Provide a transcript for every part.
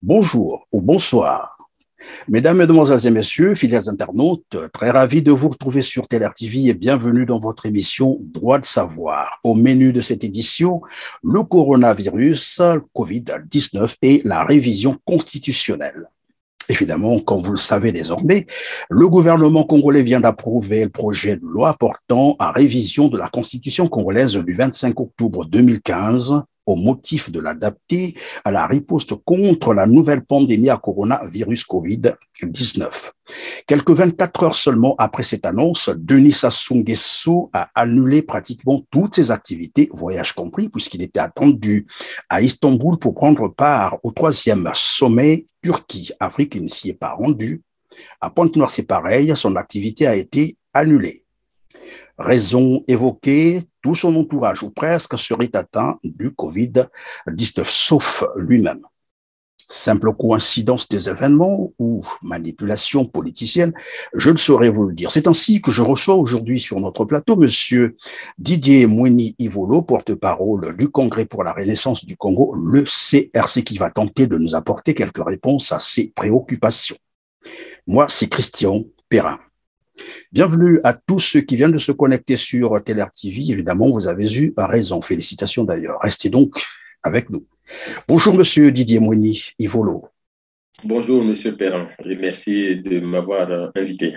Bonjour ou bonsoir. Mesdames, Mesdemoiselles et Messieurs, fidèles internautes, très ravi de vous retrouver sur TLR TV et bienvenue dans votre émission Droit de savoir. Au menu de cette édition, le coronavirus, Covid-19 et la révision constitutionnelle. Évidemment, comme vous le savez désormais, le gouvernement congolais vient d'approuver le projet de loi portant à révision de la Constitution congolaise du 25 octobre 2015 au motif de l'adapter à la riposte contre la nouvelle pandémie à coronavirus Covid-19. Quelques 24 heures seulement après cette annonce, Denis Sassou Nguesso a annulé pratiquement toutes ses activités, voyage compris, puisqu'il était attendu à Istanbul pour prendre part au 3e sommet Turquie-Afrique. Il ne s'y est pas rendu. À Pointe-Noire, c'est pareil, son activité a été annulée. Raison évoquée, tout son entourage ou presque serait atteint du Covid-19, sauf lui-même. Simple coïncidence des événements ou manipulation politicienne, je ne saurais vous le dire. C'est ainsi que je reçois aujourd'hui sur notre plateau Monsieur Didier Mouini Ivolo, porte-parole du Congrès pour la Renaissance du Congo, le CRC, qui va tenter de nous apporter quelques réponses à ces préoccupations. Moi, c'est Christian Perrin. Bienvenue à tous ceux qui viennent de se connecter sur TLR TV. Évidemment, vous avez eu raison. Félicitations d'ailleurs. Restez donc avec nous. Bonjour, monsieur Didier Mouini Ivolo. Bonjour, monsieur Perrin, et merci de m'avoir invité.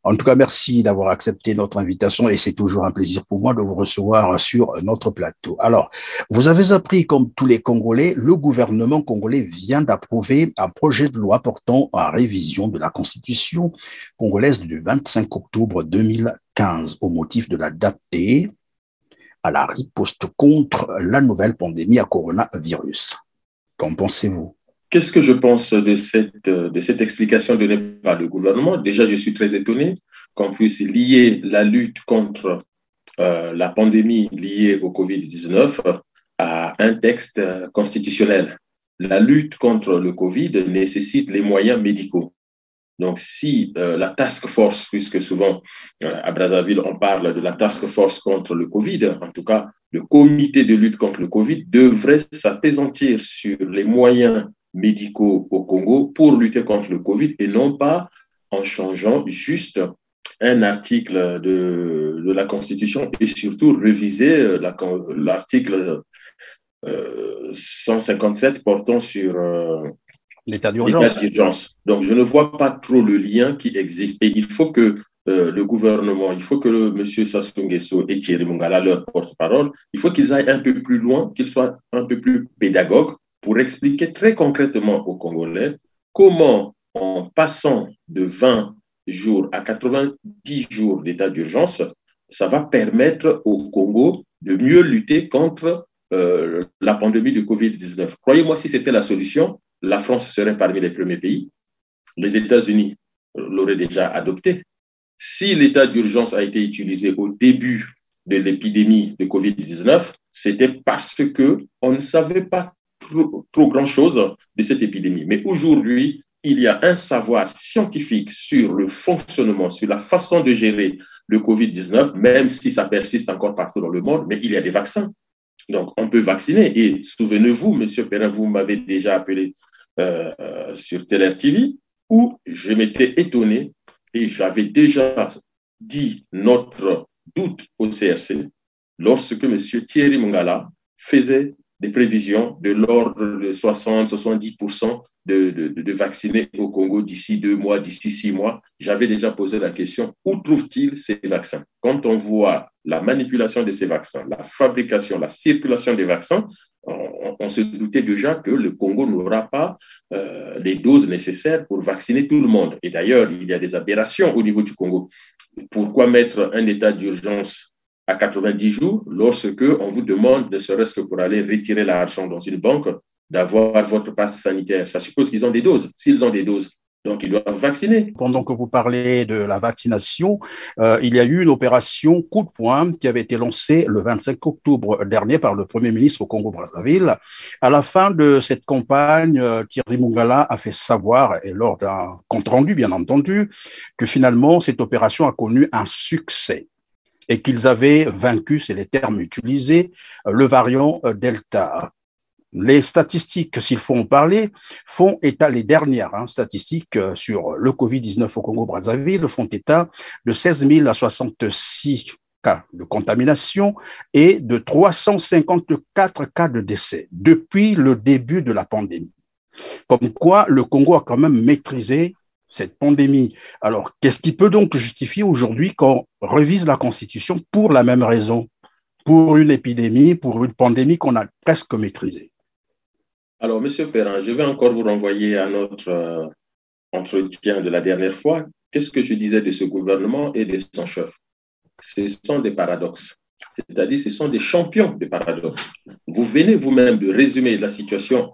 En tout cas, merci d'avoir accepté notre invitation et c'est toujours un plaisir pour moi de vous recevoir sur notre plateau. Alors, vous avez appris, comme tous les Congolais, le gouvernement congolais vient d'approuver un projet de loi portant à révision de la Constitution congolaise du 25 octobre 2015 au motif de l'adapter à la riposte contre la nouvelle pandémie à coronavirus. Qu'en pensez-vous? Qu'est-ce que je pense de cette explication donnée par le gouvernement? Déjà, je suis très étonné qu'on puisse lier la lutte contre la pandémie liée au Covid-19 à un texte constitutionnel. La lutte contre le Covid nécessite les moyens médicaux. Donc, si la task force, puisque souvent à Brazzaville, on parle de la task force contre le Covid, en tout cas, le comité de lutte contre le Covid devrait s'appesantir sur les moyens médicaux au Congo pour lutter contre le Covid et non pas en changeant juste un article de la Constitution et surtout réviser l'article 157 portant sur l'état d'urgence. Donc, je ne vois pas trop le lien qui existe. Et il faut que le gouvernement, il faut que M. Sassou Nguesso et Thierry Mongala, leur porte-parole, il faut qu'ils aillent un peu plus loin, qu'ils soient un peu plus pédagogues pour expliquer très concrètement aux Congolais comment, en passant de 20 jours à 90 jours d'état d'urgence, ça va permettre au Congo de mieux lutter contre la pandémie du Covid-19. Croyez-moi, si c'était la solution, la France serait parmi les premiers pays. Les États-Unis l'auraient déjà adopté. Si l'état d'urgence a été utilisé au début de l'épidémie de Covid-19, c'était parce qu'on ne savait pas trop grand-chose de cette épidémie. Mais aujourd'hui, il y a un savoir scientifique sur le fonctionnement, sur la façon de gérer le Covid-19, même si ça persiste encore partout dans le monde, mais il y a des vaccins. Donc, on peut vacciner. Et souvenez-vous, M. Perrin, vous m'avez déjà appelé sur TLR TV, où je m'étais étonné et j'avais déjà dit notre doute au CRC lorsque M. Thierry Mongala faisait des prévisions de l'ordre de 60-70% de vaccinés au Congo d'ici 2 mois, d'ici 6 mois. J'avais déjà posé la question, où trouve-t-il ces vaccins? Quand on voit la manipulation de ces vaccins, la fabrication, la circulation des vaccins, on se doutait déjà que le Congo n'aura pas les doses nécessaires pour vacciner tout le monde. Et d'ailleurs, il y a des aberrations au niveau du Congo. Pourquoi mettre un état d'urgence à 90 jours lorsque on vous demande, ne serait-ce que pour aller retirer l'argent dans une banque, d'avoir votre passe sanitaire? Ça suppose qu'ils ont des doses. S'ils ont des doses, donc ils doivent vacciner. Pendant que vous parlez de la vaccination, il y a eu une opération coup de poing qui avait été lancée le 25 octobre dernier par le Premier ministre au Congo-Brazzaville. À la fin de cette campagne, Thierry Mongala a fait savoir, et lors d'un compte-rendu bien entendu, que finalement cette opération a connu un succès et qu'ils avaient vaincu, c'est les termes utilisés, le variant Delta. Les statistiques, s'il faut en parler, font état, les dernières statistiques sur le Covid-19 au Congo-Brazzaville font état de 16 066 cas de contamination et de 354 cas de décès depuis le début de la pandémie. Comme quoi, le Congo a quand même maîtrisé cette pandémie. Alors, qu'est-ce qui peut donc justifier aujourd'hui qu'on révise la Constitution pour la même raison, pour une épidémie, pour une pandémie qu'on a presque maîtrisée? Alors, Monsieur Perrin, je vais encore vous renvoyer à notre entretien de la dernière fois. Qu'est-ce que je disais de ce gouvernement et de son chef? Ce sont des paradoxes. C'est-à-dire, ce sont des champions de paradoxes. Vous venez vous-même de résumer la situation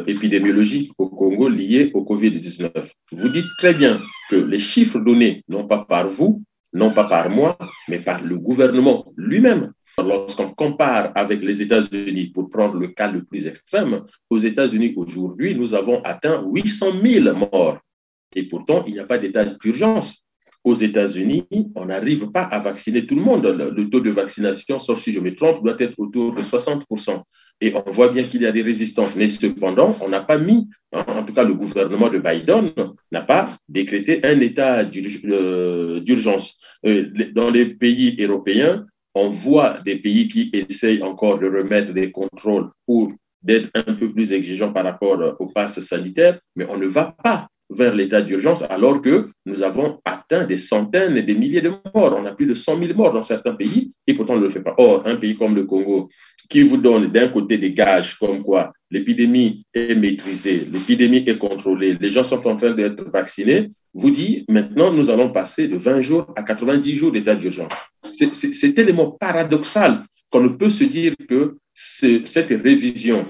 épidémiologique au Congo liée au Covid-19. Vous dites très bien que les chiffres donnés, non pas par vous, non pas par moi, mais par le gouvernement lui-même. Lorsqu'on compare avec les États-Unis, pour prendre le cas le plus extrême, aux États-Unis aujourd'hui, nous avons atteint 800 000 morts. Et pourtant, il n'y a pas d'état d'urgence. Aux États-Unis, on n'arrive pas à vacciner tout le monde. Le taux de vaccination, sauf si je me trompe, doit être autour de 60%. Et on voit bien qu'il y a des résistances. Mais cependant, on n'a pas mis, en tout cas le gouvernement de Biden n'a pas décrété un état d'urgence. Dans les pays européens, on voit des pays qui essayent encore de remettre des contrôles ou d'être un peu plus exigeants par rapport au pass sanitaire, mais on ne va pas vers l'état d'urgence alors que nous avons atteint des centaines et des milliers de morts. On a plus de 100 000 morts dans certains pays et pourtant on ne le fait pas. Or, un pays comme le Congo qui vous donne d'un côté des gages comme quoi l'épidémie est maîtrisée, l'épidémie est contrôlée, les gens sont en train d'être vaccinés, vous dit maintenant nous allons passer de 20 jours à 90 jours d'état d'urgence. C'est tellement paradoxal qu'on ne peut se dire que cette révision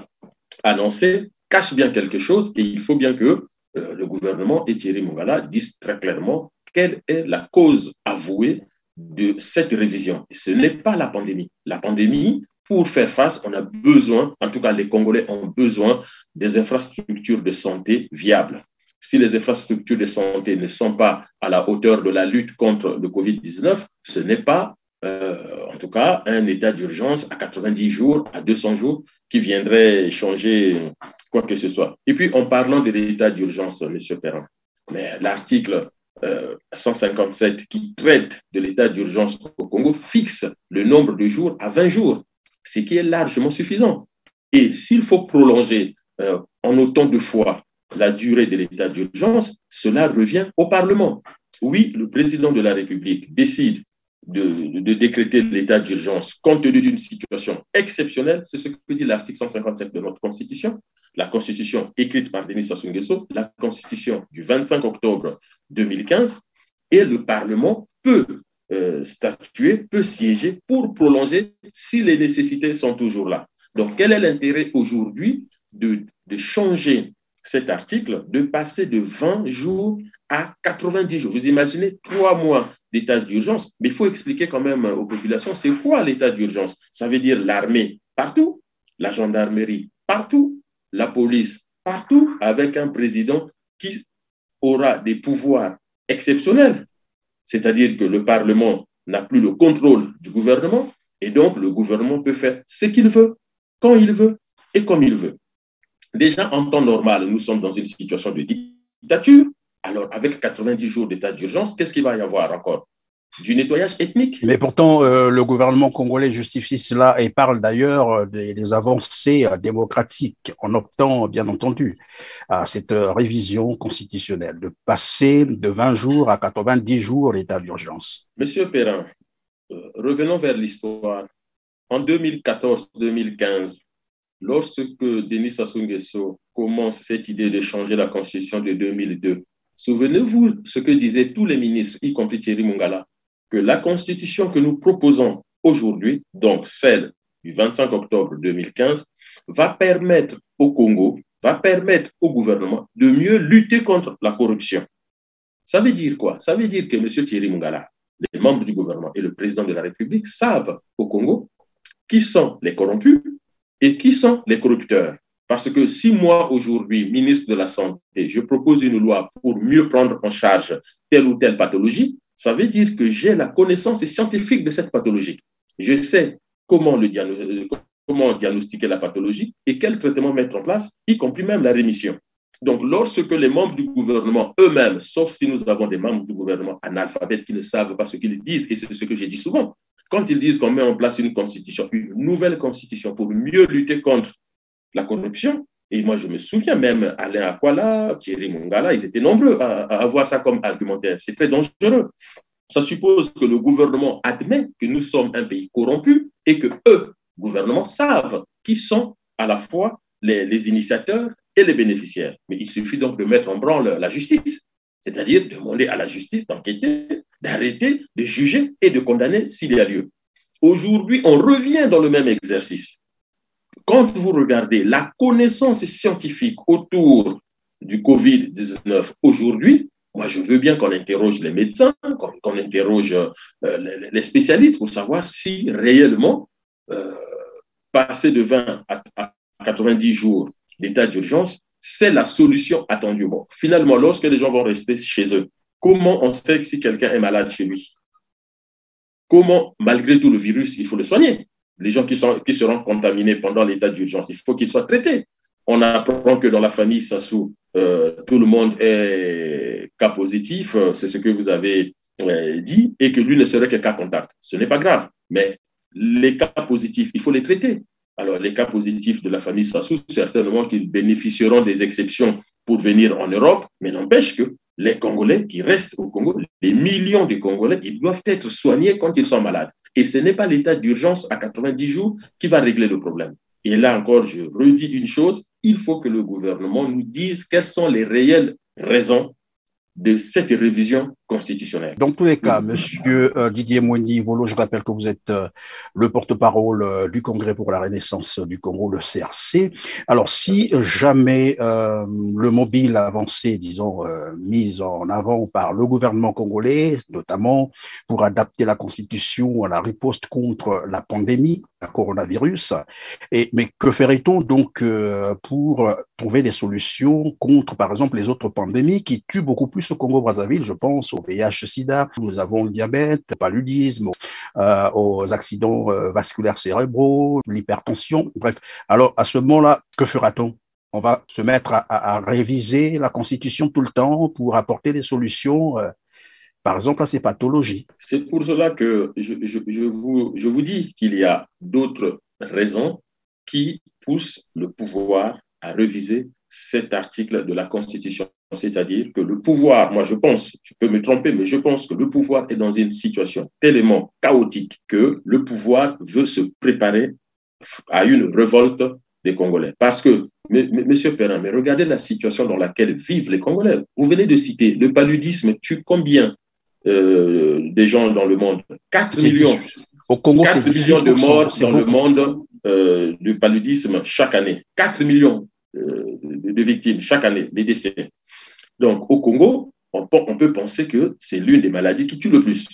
annoncée cache bien quelque chose et il faut bien que le gouvernement et Thierry Mongala disent très clairement quelle est la cause avouée de cette révision. Ce n'est pas la pandémie. La pandémie, pour faire face, on a besoin, en tout cas les Congolais ont besoin des infrastructures de santé viables. Si les infrastructures de santé ne sont pas à la hauteur de la lutte contre le Covid-19, ce n'est pas, en tout cas, un état d'urgence à 90 jours, à 200 jours, qui viendrait changer quoi que ce soit. Et puis, en parlant de l'état d'urgence, M. Perrin, mais l'article 157 qui traite de l'état d'urgence au Congo fixe le nombre de jours à 20 jours, ce qui est largement suffisant. Et s'il faut prolonger en autant de fois la durée de l'état d'urgence, cela revient au Parlement. Oui, le président de la République décide de décréter l'état d'urgence compte tenu d'une situation exceptionnelle, c'est ce que dit l'article 157 de notre Constitution, la Constitution écrite par Denis Sassou Nguesso, la Constitution du 25 octobre 2015, et le Parlement peut statuer, peut siéger pour prolonger si les nécessités sont toujours là. Donc, quel est l'intérêt aujourd'hui de changer cet article, de passer de 20 jours à 90 jours? Vous imaginez 3 mois d'état d'urgence, mais il faut expliquer quand même aux populations, c'est quoi l'état d'urgence? Ça veut dire l'armée partout, la gendarmerie partout, la police partout, avec un président qui aura des pouvoirs exceptionnels. C'est-à-dire que le Parlement n'a plus le contrôle du gouvernement et donc le gouvernement peut faire ce qu'il veut, quand il veut et comme il veut. Déjà, en temps normal, nous sommes dans une situation de dictature. Alors, avec 90 jours d'état d'urgence, qu'est-ce qu'il va y avoir encore? Du nettoyage ethnique. Mais pourtant, le gouvernement congolais justifie cela et parle d'ailleurs des avancées démocratiques en optant, bien entendu, à cette révision constitutionnelle, de passer de 20 jours à 90 jours l'état d'urgence. Monsieur Perrin, revenons vers l'histoire. En 2014-2015, lorsque Denis Sassou Nguesso commence cette idée de changer la constitution de 2002, souvenez-vous ce que disaient tous les ministres, y compris Thierry Mongala, que la constitution que nous proposons aujourd'hui, donc celle du 25 octobre 2015, va permettre au Congo, va permettre au gouvernement de mieux lutter contre la corruption. Ça veut dire quoi? Ça veut dire que M. Thierry Mongala, les membres du gouvernement et le président de la République savent au Congo qui sont les corrompus et qui sont les corrupteurs. Parce que si moi, aujourd'hui, ministre de la Santé, je propose une loi pour mieux prendre en charge telle ou telle pathologie, ça veut dire que j'ai la connaissance scientifique de cette pathologie. Je sais comment comment diagnostiquer la pathologie et quel traitement mettre en place, y compris même la rémission. Donc, lorsque les membres du gouvernement eux-mêmes, sauf si nous avons des membres du gouvernement analphabètes qui ne savent pas ce qu'ils disent, et c'est ce que j'ai dit souvent, quand ils disent qu'on met en place une constitution, une nouvelle constitution pour mieux lutter contre la corruption, et moi je me souviens même Alain Akwala, Thierry Mongala, ils étaient nombreux à avoir ça comme argumentaire. C'est très dangereux. Ça suppose que le gouvernement admet que nous sommes un pays corrompu et que eux, gouvernement, savent qui sont à la fois les initiateurs et les bénéficiaires. Mais il suffit donc de mettre en branle la justice, c'est-à-dire demander à la justice d'enquêter, d'arrêter, de juger et de condamner s'il y a lieu. Aujourd'hui, on revient dans le même exercice. Quand vous regardez la connaissance scientifique autour du Covid-19 aujourd'hui, moi, je veux bien qu'on interroge les médecins, qu'on interroge les spécialistes pour savoir si réellement, passer de 20 à 90 jours d'état d'urgence, c'est la solution attendue. Bon, finalement, lorsque les gens vont rester chez eux, comment on sait si quelqu'un est malade chez lui? Comment, malgré tout le virus, il faut le soigner? Les gens qui seront contaminés pendant l'état d'urgence, il faut qu'ils soient traités. On apprend que dans la famille Sassou, tout le monde est cas positif, c'est ce que vous avez dit, et que lui ne serait que cas contact. Ce n'est pas grave, mais les cas positifs, il faut les traiter. Alors, les cas positifs de la famille Sassou, certainement qu'ils bénéficieront des exceptions pour venir en Europe, mais n'empêche que les Congolais qui restent au Congo, les millions de Congolais, ils doivent être soignés quand ils sont malades. Et ce n'est pas l'état d'urgence à 90 jours qui va régler le problème. Et là encore, je redis une chose, il faut que le gouvernement nous dise quelles sont les réelles raisons de cette révision constitutionnelle. Dans tous les cas, Monsieur Didier Moigny-Volo, je rappelle que vous êtes le porte-parole du Congrès pour la Renaissance du Congo, le CRC. Alors, si jamais le mobile avancé, disons, mis en avant par le gouvernement congolais, notamment pour adapter la Constitution à la riposte contre la pandémie, la coronavirus, mais que ferait-on donc pour trouver des solutions contre, par exemple, les autres pandémies qui tuent beaucoup plus au Congo-Brazzaville? Je pense au VIH-Sida, nous avons le diabète, le paludisme, aux accidents vasculaires cérébraux, l'hypertension, bref. Alors, à ce moment-là, que fera-t-on? On va se mettre à réviser la Constitution tout le temps pour apporter des solutions, par exemple, à ces pathologies. C'est pour cela que je vous dis qu'il y a d'autres raisons qui poussent le pouvoir à réviser cet article de la Constitution. C'est-à-dire que le pouvoir, moi je pense, je peux me tromper, mais je pense que le pouvoir est dans une situation tellement chaotique que le pouvoir veut se préparer à une révolte des Congolais. Parce que, Monsieur Perrin, mais regardez la situation dans laquelle vivent les Congolais. Vous venez de citer, le paludisme tue combien des gens dans le monde? 4 millions. Au Congo, 4 millions de morts dans le monde du paludisme chaque année. 4 millions de victimes chaque année, des décès. Donc, au Congo, on peut penser que c'est l'une des maladies qui tue le plus.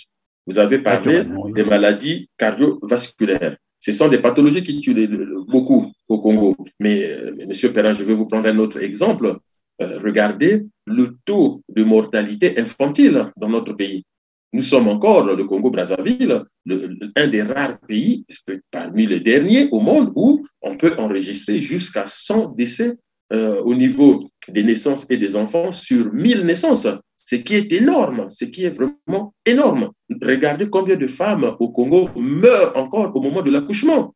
Vous avez parlé des maladies cardiovasculaires. Ce sont des pathologies qui tuent beaucoup au Congo. Mais, Monsieur Perrin, je vais vous prendre un autre exemple. Regardez le taux de mortalité infantile dans notre pays. Nous sommes encore, le Congo-Brazzaville, un des rares pays, parmi les derniers au monde, où on peut enregistrer jusqu'à 100 décès au niveau des naissances et des enfants sur 1000 naissances, ce qui est énorme, ce qui est vraiment énorme. Regardez combien de femmes au Congo meurent encore au moment de l'accouchement.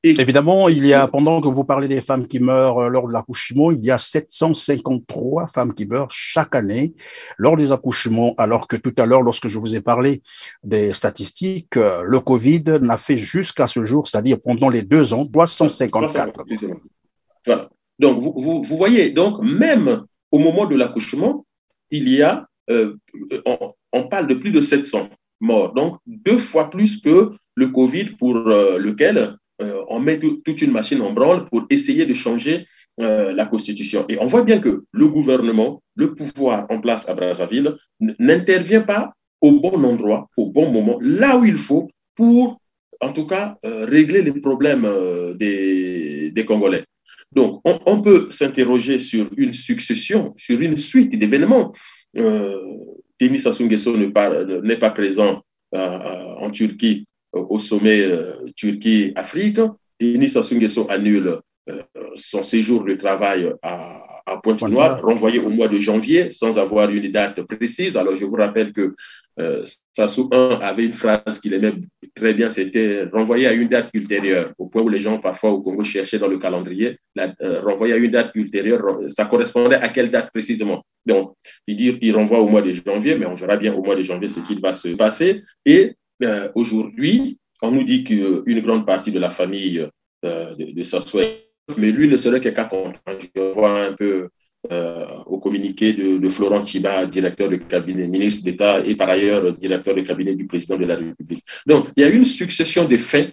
Évidemment, il y a, pendant que vous parlez des femmes qui meurent lors de l'accouchement, il y a 753 femmes qui meurent chaque année lors des accouchements, alors que tout à l'heure, lorsque je vous ai parlé des statistiques, le Covid n'a fait jusqu'à ce jour, c'est-à-dire pendant les 2 ans, 354. Voilà. Donc, vous voyez, donc même au moment de l'accouchement, il y a, on parle de plus de 700 morts, donc 2 fois plus que le Covid pour lequel on met toute une machine en branle pour essayer de changer la Constitution. Et on voit bien que le gouvernement, le pouvoir en place à Brazzaville, n'intervient pas au bon endroit, au bon moment, là où il faut, pour, en tout cas, régler les problèmes des Congolais. Donc, on peut s'interroger sur une succession, sur une suite d'événements. Denis Sassou Nguesso n'est pas présent en Turquie, au sommet Turquie-Afrique. Denis Sassou Nguesso annule son séjour de travail à Pointe-Noire, renvoyé au mois de janvier sans avoir une date précise. Alors, je vous rappelle que Sassou 1 avait une phrase qu'il aimait très bien, c'était renvoyer à une date ultérieure, au point où les gens parfois au Congo cherchaient dans le calendrier, renvoyer à une date ultérieure, ça correspondait à quelle date précisément? Donc, il renvoie au mois de janvier, mais on verra bien au mois de janvier ce qu'il va se passer. Et aujourd'hui, on nous dit qu'une grande partie de la famille de Sassou, mais lui ne serait que cas content. Je vois un peu au communiqué de Florent Tchiba, directeur du cabinet, ministre d'État et par ailleurs directeur du cabinet du président de la République. Donc, il y a une succession de faits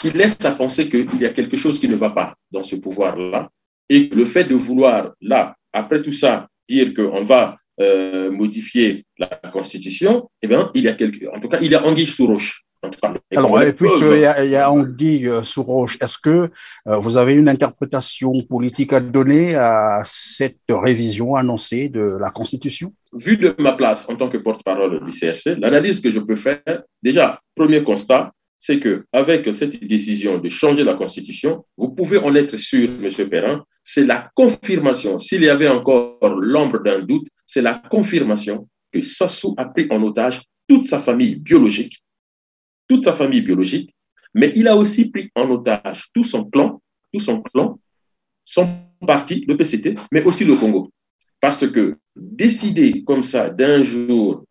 qui laissent à penser qu'il y a quelque chose qui ne va pas dans ce pouvoir-là et le fait de vouloir, là, après tout ça, dire qu'on va modifier la Constitution, eh bien, en tout cas, il y a anguille sous roche. Alors, et puis, il y a anguille sous roche. Est-ce que vous avez une interprétation politique à donner à cette révision annoncée de la Constitution? Vu de ma place en tant que porte-parole du CRC, l'analyse que je peux faire, déjà, premier constat, c'est qu'avec cette décision de changer la Constitution, vous pouvez en être sûr, M. Perrin, c'est la confirmation, s'il y avait encore l'ombre d'un doute, c'est la confirmation que Sassou a pris en otage toute sa famille biologique, mais il a aussi pris en otage tout son clan, son parti, le PCT, mais aussi le Congo. Parce que décider comme ça d'un jour,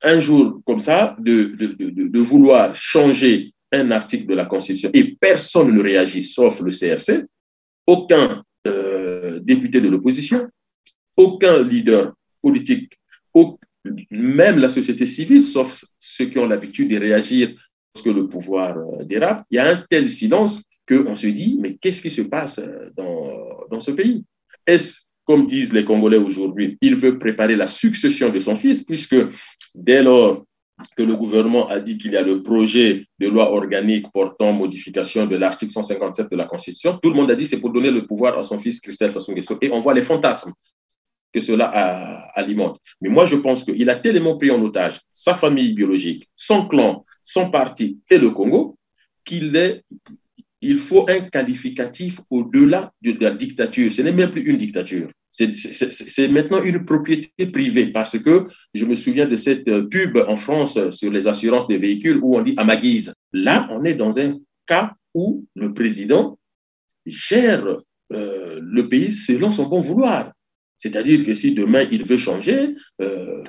un jour comme ça, de vouloir changer un article de la Constitution et personne ne réagit sauf le CRC, aucun député de l'opposition, aucun leader politique, même la société civile, sauf ceux qui ont l'habitude de réagir lorsque le pouvoir dérape, il y a un tel silence qu'on se dit, mais qu'est-ce qui se passe dans ce pays? Est-ce, comme disent les Congolais aujourd'hui, il veut préparer la succession de son fils, puisque dès lors que le gouvernement a dit qu'il y a le projet de loi organique portant modification de l'article 157 de la Constitution, tout le monde a dit c'est pour donner le pouvoir à son fils Christelle Sassou Nguesso. Et on voit les fantasmes que cela alimente. Mais moi, je pense qu'il a tellement pris en otage sa famille biologique, son clan, son parti et le Congo, il faut un qualificatif au-delà de la dictature. Ce n'est même plus une dictature. C'est maintenant une propriété privée parce que je me souviens de cette pub en France sur les assurances des véhicules où on dit à ma guise. Là, on est dans un cas où le président gère le pays selon son bon vouloir. C'est-à-dire que si demain il veut changer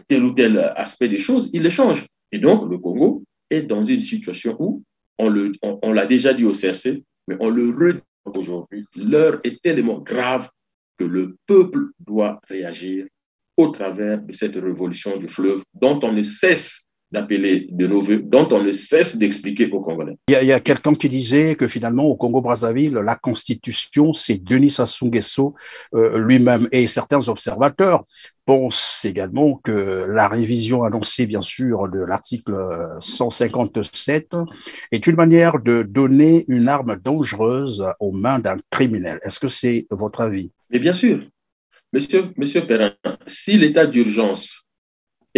tel ou tel aspect des choses, il le change. Et donc, le Congo est dans une situation où, on l'a déjà dit au CRC, mais on le redit aujourd'hui, l'heure est tellement grave que le peuple doit réagir au travers de cette révolution du fleuve dont on ne cesse d'appeler de nos voeux, dont on ne cesse d'expliquer aux Congolais. Il y a quelqu'un qui disait que finalement, au Congo-Brazzaville, la Constitution, c'est Denis Sassou Nguesso lui-même. Et certains observateurs pensent également que la révision annoncée, bien sûr, de l'article 157 est une manière de donner une arme dangereuse aux mains d'un criminel. Est-ce que c'est votre avis? Mais bien sûr. Monsieur Perrin, si l'état d'urgence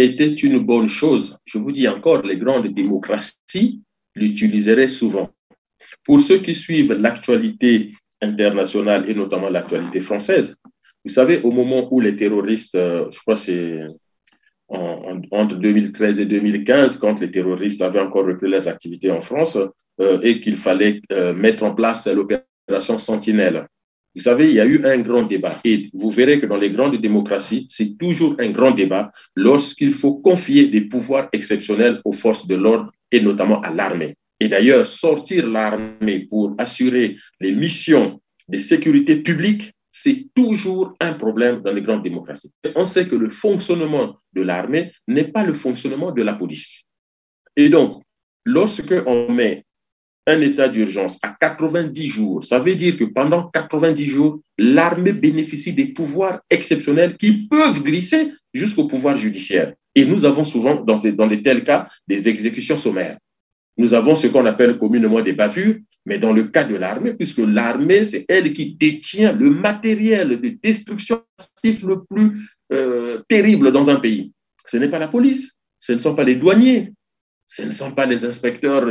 était une bonne chose, je vous dis encore, les grandes démocraties l'utiliseraient souvent. Pour ceux qui suivent l'actualité internationale et notamment l'actualité française, vous savez, au moment où les terroristes, je crois que c'est entre 2013 et 2015, quand les terroristes avaient encore repris leurs activités en France et qu'il fallait mettre en place l'opération Sentinelle. Vous savez, il y a eu un grand débat et vous verrez que dans les grandes démocraties, c'est toujours un grand débat lorsqu'il faut confier des pouvoirs exceptionnels aux forces de l'ordre et notamment à l'armée. Et d'ailleurs, sortir l'armée pour assurer les missions de sécurité publique, c'est toujours un problème dans les grandes démocraties. On sait que le fonctionnement de l'armée n'est pas le fonctionnement de la police. Et donc, lorsqu'on met un état d'urgence à 90 jours, ça veut dire que pendant 90 jours, l'armée bénéficie des pouvoirs exceptionnels qui peuvent glisser jusqu'au pouvoir judiciaire. Et nous avons souvent, dans de tels cas, des exécutions sommaires. Nous avons ce qu'on appelle communément des bavures, mais dans le cas de l'armée, puisque l'armée, c'est elle qui détient le matériel de destruction massive le plus terrible dans un pays. Ce n'est pas la police, ce ne sont pas les douaniers, ce ne sont pas les inspecteurs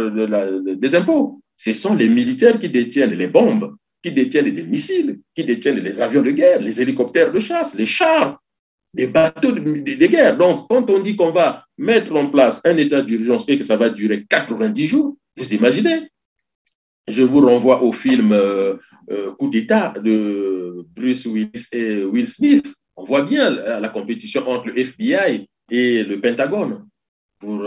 des impôts, Ce sont les militaires qui détiennent les bombes, qui détiennent les missiles, qui détiennent les avions de guerre, les hélicoptères de chasse, les chars, les bateaux de guerre. Donc, quand on dit qu'on va mettre en place un état d'urgence et que ça va durer 90 jours, vous imaginez? Je vous renvoie au film Coup d'État de Bruce Willis et Will Smith. On voit bien la compétition entre le FBI et le Pentagone pour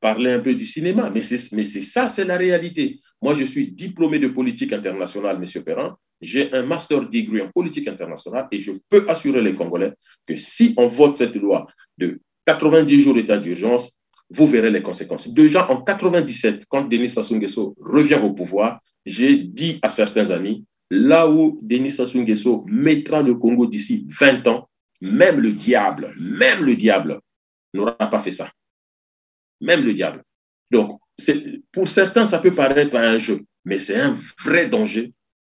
parler un peu du cinéma. Mais c'est ça, c'est la réalité. Moi, je suis diplômé de politique internationale, M. Perrin. J'ai un master degree en politique internationale et je peux assurer les Congolais que si on vote cette loi de 90 jours d'état d'urgence, vous verrez les conséquences. Déjà en 97, quand Denis Sassou Nguesso revient au pouvoir, j'ai dit à certains amis, là où Denis Sassou Nguesso mettra le Congo d'ici 20 ans, même le diable n'aura pas fait ça. Même le diable. Donc, pour certains, ça peut paraître un jeu, mais c'est un vrai danger,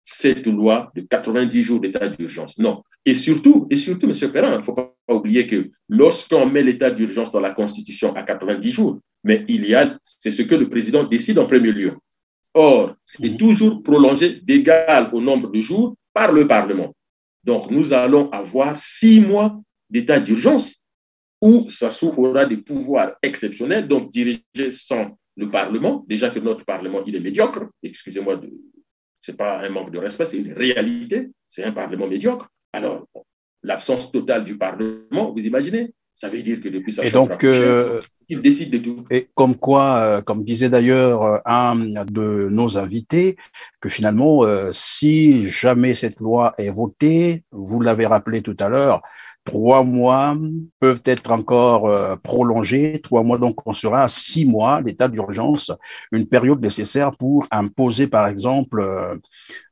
cette loi de 90 jours d'état d'urgence. Non. Et surtout, M. Perrin, il ne faut pas oublier que lorsqu'on met l'état d'urgence dans la Constitution à 90 jours, mais c'est ce que le président décide en premier lieu. Or, c'est toujours prolongé d'égal au nombre de jours par le Parlement. Donc, nous allons avoir 6 mois d'état d'urgence où Sassou aura des pouvoirs exceptionnels, donc dirigés sans le Parlement. Déjà que notre Parlement, il est médiocre. Excusez-moi, ce n'est pas un manque de respect, c'est une réalité. C'est un Parlement médiocre. Alors, l'absence totale du Parlement, vous imaginez? Ça veut dire que depuis sa chambre, il décide de tout. Et comme quoi, comme disait d'ailleurs un de nos invités, que finalement, si jamais cette loi est votée, vous l'avez rappelé tout à l'heure, 3 mois peuvent être encore prolongés. 3 mois, donc on sera à 6 mois d'état d'urgence, une période nécessaire pour imposer, par exemple,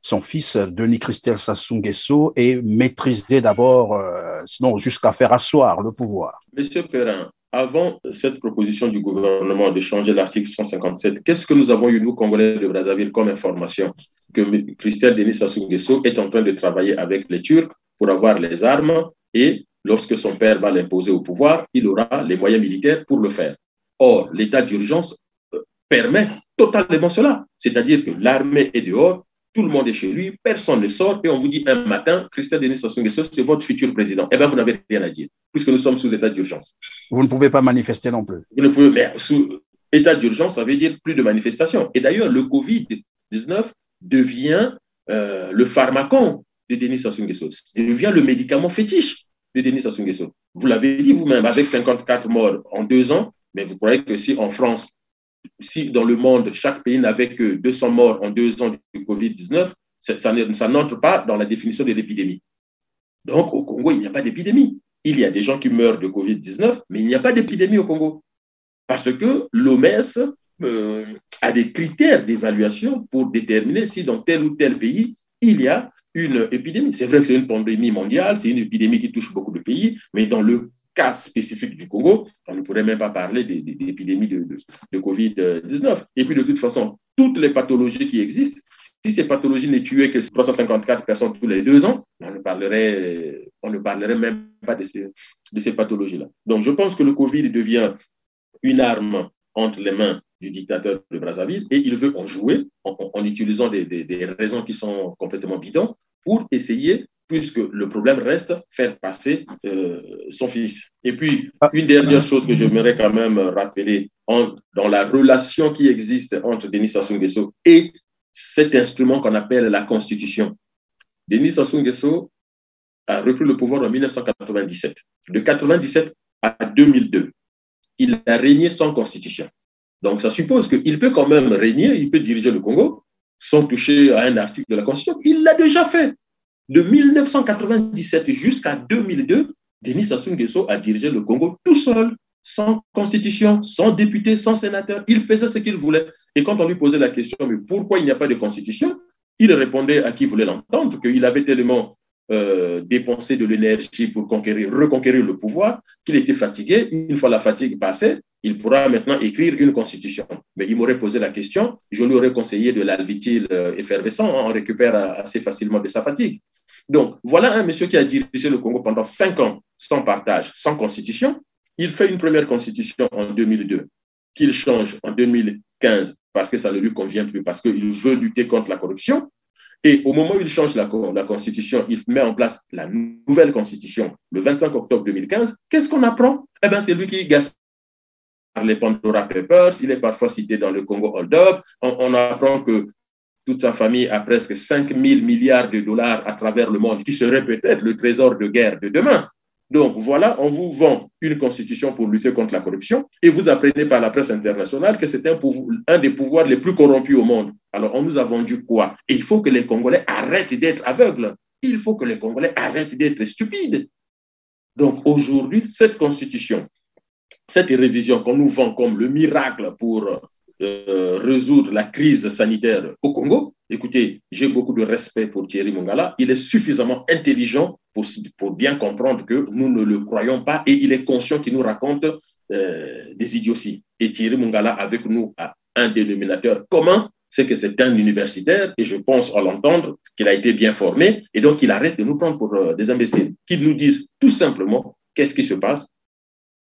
son fils Denis Christel Sassou Nguesso et maîtriser d'abord, sinon jusqu'à faire asseoir le pouvoir. Monsieur Perrin, avant cette proposition du gouvernement de changer l'article 157, qu'est-ce que nous avons eu, nous, Congolais de Brazzaville, comme information? Que Christel Denis Sassou Nguesso est en train de travailler avec les Turcs pour avoir les armes et lorsque son père va l'imposer au pouvoir, il aura les moyens militaires pour le faire. Or, l'état d'urgence permet totalement cela. C'est-à-dire que l'armée est dehors, tout le monde est chez lui, personne ne sort et on vous dit un matin, Christel Denis Sassou Nguesso, c'est votre futur président. Eh bien, vous n'avez rien à dire puisque nous sommes sous état d'urgence. Vous ne pouvez pas manifester non plus. Vous ne pouvez, mais sous état d'urgence, ça veut dire plus de manifestations. Et d'ailleurs, le Covid-19 devient le pharmacon de Denis Sassou Nguesso, devient le médicament fétiche de Denis Sassou Nguesso. Vous l'avez dit vous-même, avec 54 morts en 2 ans, mais vous croyez que si en France, si dans le monde, chaque pays n'avait que 200 morts en 2 ans du Covid-19, ça n'entre pas dans la définition de l'épidémie. Donc, au Congo, il n'y a pas d'épidémie. Il y a des gens qui meurent de Covid-19, mais il n'y a pas d'épidémie au Congo. Parce que l'OMS a des critères d'évaluation pour déterminer si dans tel ou tel pays, il y a une épidémie. C'est vrai que c'est une pandémie mondiale, c'est une épidémie qui touche beaucoup de pays, mais dans le cas spécifique du Congo, on ne pourrait même pas parler d'épidémie de Covid-19. Et puis, de toute façon, toutes les pathologies qui existent, si ces pathologies ne tuaient que 354 personnes tous les 2 ans, on ne parlerait même pas de ces pathologies-là. Donc, je pense que le Covid devient une arme entre les mains du dictateur de Brazzaville et il veut en jouer en utilisant des raisons qui sont complètement bidons pour essayer, puisque le problème reste, faire passer son fils. Et puis, une dernière chose que j'aimerais quand même rappeler dans la relation qui existe entre Denis Sassou Nguesso et cet instrument qu'on appelle la Constitution. Denis Sassou Nguesso a repris le pouvoir en 1997. De 1997 à 2002, il a régné sans constitution. Donc, ça suppose qu'il peut quand même régner, il peut diriger le Congo sans toucher à un article de la Constitution. Il l'a déjà fait. De 1997 jusqu'à 2002, Denis Sassou Nguesso a dirigé le Congo tout seul, sans constitution, sans député, sans sénateur. Il faisait ce qu'il voulait. Et quand on lui posait la question, mais pourquoi il n'y a pas de constitution, il répondait à qui voulait l'entendre qu'il avait tellement dépensé de l'énergie pour reconquérir le pouvoir, qu'il était fatigué. Une fois la fatigue passée, il pourra maintenant écrire une constitution. Mais il m'aurait posé la question, je lui aurais conseillé de l'alvityl effervescent, on récupère assez facilement de sa fatigue. Donc, voilà un monsieur qui a dirigé le Congo pendant 5 ans, sans partage, sans constitution. Il fait une première constitution en 2002. qu'il change en 2015 parce que ça ne lui convient plus, parce qu'il veut lutter contre la corruption. Et au moment où il change la Constitution, il met en place la nouvelle Constitution le 25 octobre 2015. Qu'est-ce qu'on apprend? Eh bien, c'est lui qui gaspille les Pandora Papers. Il est parfois cité dans le Congo Hold Up. On apprend que toute sa famille a presque 5 000 milliards de dollars à travers le monde, qui serait peut-être le trésor de guerre de demain. Donc voilà, on vous vend une constitution pour lutter contre la corruption et vous apprenez par la presse internationale que c'est un des pouvoirs les plus corrompus au monde. Alors on nous a vendu quoi? Et il faut que les Congolais arrêtent d'être aveugles. Il faut que les Congolais arrêtent d'être stupides. Donc aujourd'hui, cette constitution, cette révision qu'on nous vend comme le miracle pour résoudre la crise sanitaire au Congo, écoutez, j'ai beaucoup de respect pour Thierry Mongala. Il est suffisamment intelligent pour bien comprendre que nous ne le croyons pas et il est conscient qu'il nous raconte des idioties. Et Thierry Mongala, avec nous, a un dénominateur commun, c'est que c'est un universitaire et je pense à l'entendre qu'il a été bien formé et donc il arrête de nous prendre pour des imbéciles, qu'il nous dise tout simplement qu'est-ce qui se passe,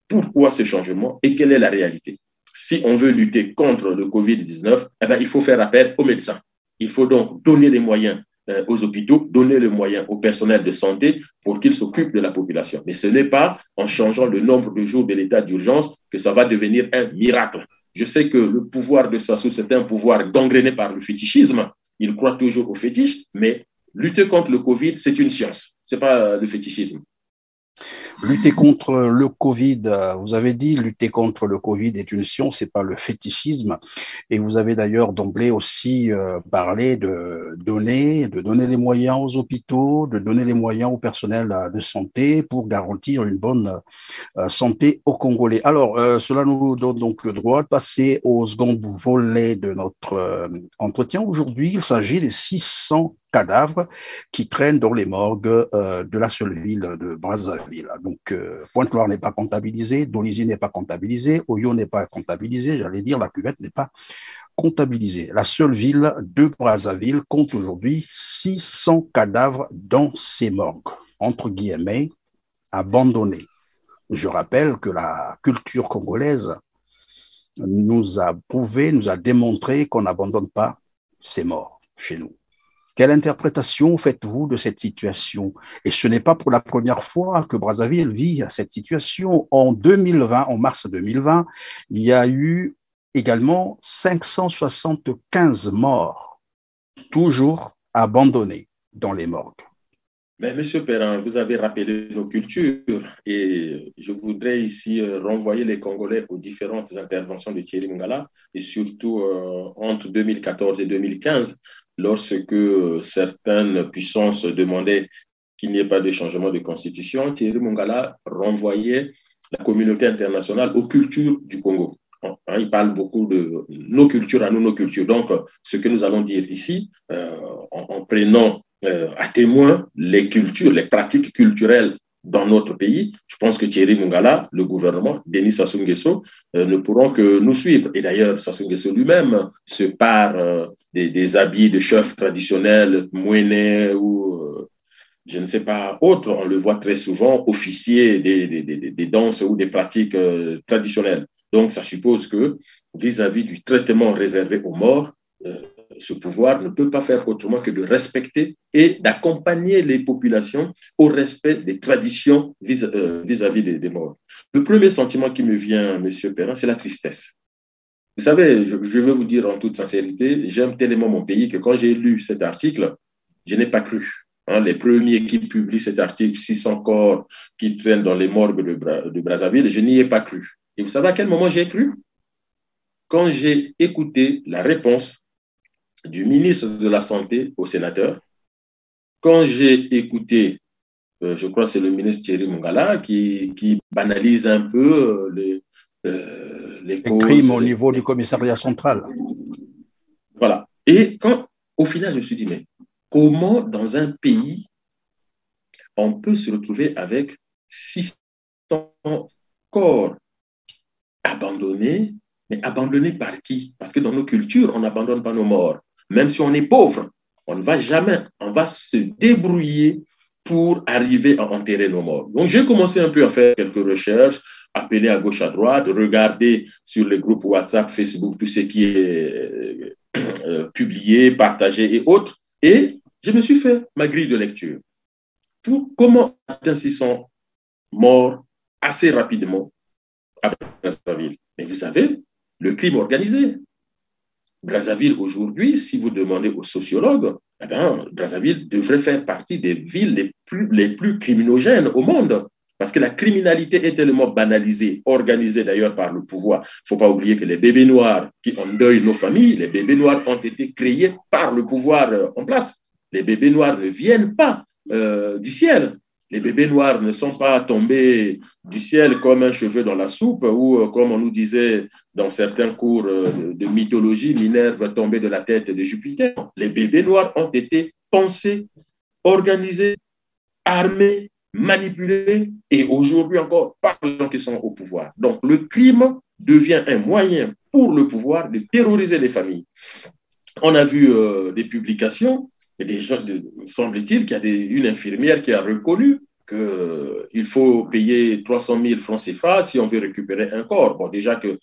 pourquoi ce changement et quelle est la réalité. Si on veut lutter contre le Covid-19, eh bien, il faut faire appel aux médecins. Il faut donc donner les moyens aux hôpitaux, donner les moyens au personnel de santé pour qu'ils s'occupent de la population. Mais ce n'est pas en changeant le nombre de jours de l'état d'urgence que ça va devenir un miracle. Je sais que le pouvoir de Sassou, c'est un pouvoir gangréné par le fétichisme. Il croit toujours au fétiche, mais lutter contre le Covid, c'est une science. Ce n'est pas le fétichisme. Lutter contre le Covid, vous avez dit, lutter contre le Covid est une science, c'est pas le fétichisme. Et vous avez d'ailleurs d'emblée aussi parlé de donner les moyens aux hôpitaux, de donner les moyens au personnel de santé pour garantir une bonne santé aux Congolais. Alors, cela nous donne donc le droit de passer au second volet de notre entretien. Aujourd'hui, il s'agit des 600 cadavres qui traînent dans les morgues de la seule ville de Brazzaville. Donc, Pointe-Noire n'est pas comptabilisée, Dolisie n'est pas comptabilisée, Oyo n'est pas comptabilisée, j'allais dire la cuvette n'est pas comptabilisée. La seule ville de Brazzaville compte aujourd'hui 600 cadavres dans ses morgues, entre guillemets, abandonnés. Je rappelle que la culture congolaise nous a prouvé, nous a démontré qu'on n'abandonne pas ces morts chez nous. Quelle interprétation faites-vous de cette situation? Et ce n'est pas pour la première fois que Brazzaville vit cette situation. En 2020, en mars 2020, il y a eu également 575 morts, toujours abandonnés dans les morgues. Mais Monsieur Perrin, vous avez rappelé nos cultures et je voudrais ici renvoyer les Congolais aux différentes interventions de Thierry Mongala et surtout entre 2014 et 2015, lorsque certaines puissances demandaient qu'il n'y ait pas de changement de constitution, Thierry Mongala renvoyait la communauté internationale aux cultures du Congo. Il parle beaucoup de nos cultures à nous, nos cultures. Donc, ce que nous allons dire ici, en prenant à témoin les cultures, les pratiques culturelles dans notre pays, je pense que Thierry Mongala, le gouvernement, Denis Sassou Nguesso, ne pourront que nous suivre. Et d'ailleurs, Sassou Nguesso lui-même se pare des habits de chefs traditionnels, mouénés ou je ne sais pas, autres. On le voit très souvent, officier des danses ou des pratiques traditionnelles. Donc, ça suppose que vis-à-vis du traitement réservé aux morts, ce pouvoir ne peut pas faire autrement que de respecter et d'accompagner les populations au respect des traditions vis-à-vis des morts. Le premier sentiment qui me vient, M. Perrin, c'est la tristesse. Vous savez, je veux vous dire en toute sincérité, j'aime tellement mon pays que quand j'ai lu cet article, je n'ai pas cru. Les premiers qui publient cet article, 600 corps qui traînent dans les morgues de Brazzaville, je n'y ai pas cru. Et vous savez à quel moment j'ai cru? Quand j'ai écouté la réponse du ministre de la Santé au sénateur, quand j'ai écouté, je crois que c'est le ministre Thierry Mongala qui banalise un peu les causes. Crimes au niveau du commissariat central. Voilà. Et quand, au final, je me suis dit, mais comment dans un pays, on peut se retrouver avec 600 corps abandonnés, mais abandonnés par qui? Parce que dans nos cultures, on n'abandonne pas nos morts. Même si on est pauvre, on ne va jamais, on va se débrouiller pour arriver à enterrer nos morts. Donc, j'ai commencé un peu à faire quelques recherches, appeler à gauche, à droite, regarder sur les groupes WhatsApp, Facebook, tout ce qui est publié, partagé et autres. Et je me suis fait ma grille de lecture pour comment atteindre 600 morts assez rapidement à Brazzaville. Mais vous savez, le crime organisé. Brazzaville, aujourd'hui, si vous demandez aux sociologues, eh bien, Brazzaville devrait faire partie des villes les plus criminogènes au monde. Parce que la criminalité est tellement banalisée, organisée d'ailleurs par le pouvoir. Il ne faut pas oublier que les bébés noirs qui endeuillent nos familles, les bébés noirs ont été créés par le pouvoir en place. Les bébés noirs ne viennent pas du ciel. Les bébés noirs ne sont pas tombés du ciel comme un cheveu dans la soupe ou comme on nous disait dans certains cours de mythologie, Minerve tombée de la tête de Jupiter. Les bébés noirs ont été pensés, organisés, armés, manipulés et aujourd'hui encore par les gens qui sont au pouvoir. Donc le crime devient un moyen pour le pouvoir de terroriser les familles. On a vu des publications. Et des gens, semble-t-il qu'il y a une infirmière qui a reconnu qu'il faut payer 300 000 francs CFA si on veut récupérer un corps. Bon, déjà que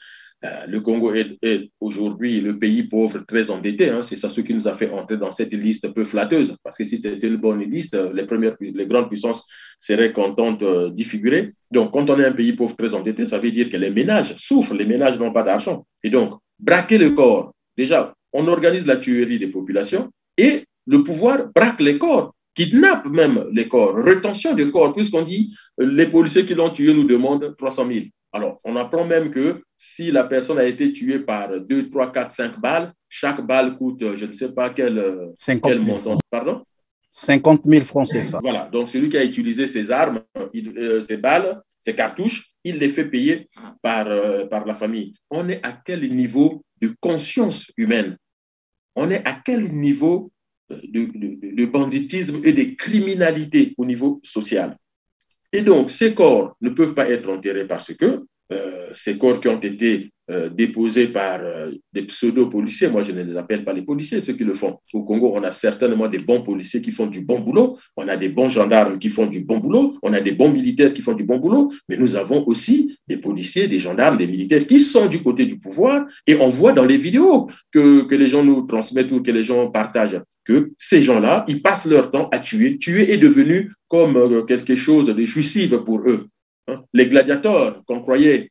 le Congo est aujourd'hui le pays pauvre très endetté. Hein, c'est ça ce qui nous a fait entrer dans cette liste peu flatteuse. Parce que si c'était une bonne liste, les grandes puissances seraient contentes d'y figurer. Donc, quand on est un pays pauvre très endetté, ça veut dire que les ménages souffrent, les ménages n'ont pas d'argent. Et donc, braquer le corps, déjà, on organise la tuerie des populations et le pouvoir braque les corps, kidnappe même les corps, rétention des corps, puisqu'on dit les policiers qui l'ont tué nous demandent 300 000. Alors, on apprend même que si la personne a été tuée par 2, 3, 4, 5 balles, chaque balle coûte, je ne sais pas quel montant. Francs. Pardon? 50 000 francs CFA. Voilà, donc celui qui a utilisé ces armes, ces balles, ces cartouches, il les fait payer par la famille. On est à quel niveau de conscience humaine? On est à quel niveau de banditisme et de criminalité au niveau social? Et donc, ces corps ne peuvent pas être enterrés parce que ces corps qui ont été déposés par des pseudo-policiers, moi je ne les appelle pas les policiers, ceux qui le font. Au Congo, on a certainement des bons policiers qui font du bon boulot, on a des bons gendarmes qui font du bon boulot, on a des bons militaires qui font du bon boulot, mais nous avons aussi des policiers, des gendarmes, des militaires qui sont du côté du pouvoir et on voit dans les vidéos que les gens nous transmettent ou que les gens partagent que ces gens-là, ils passent leur temps à tuer. Tuer est devenu comme quelque chose de jouissif pour eux. Les gladiateurs qu'on croyait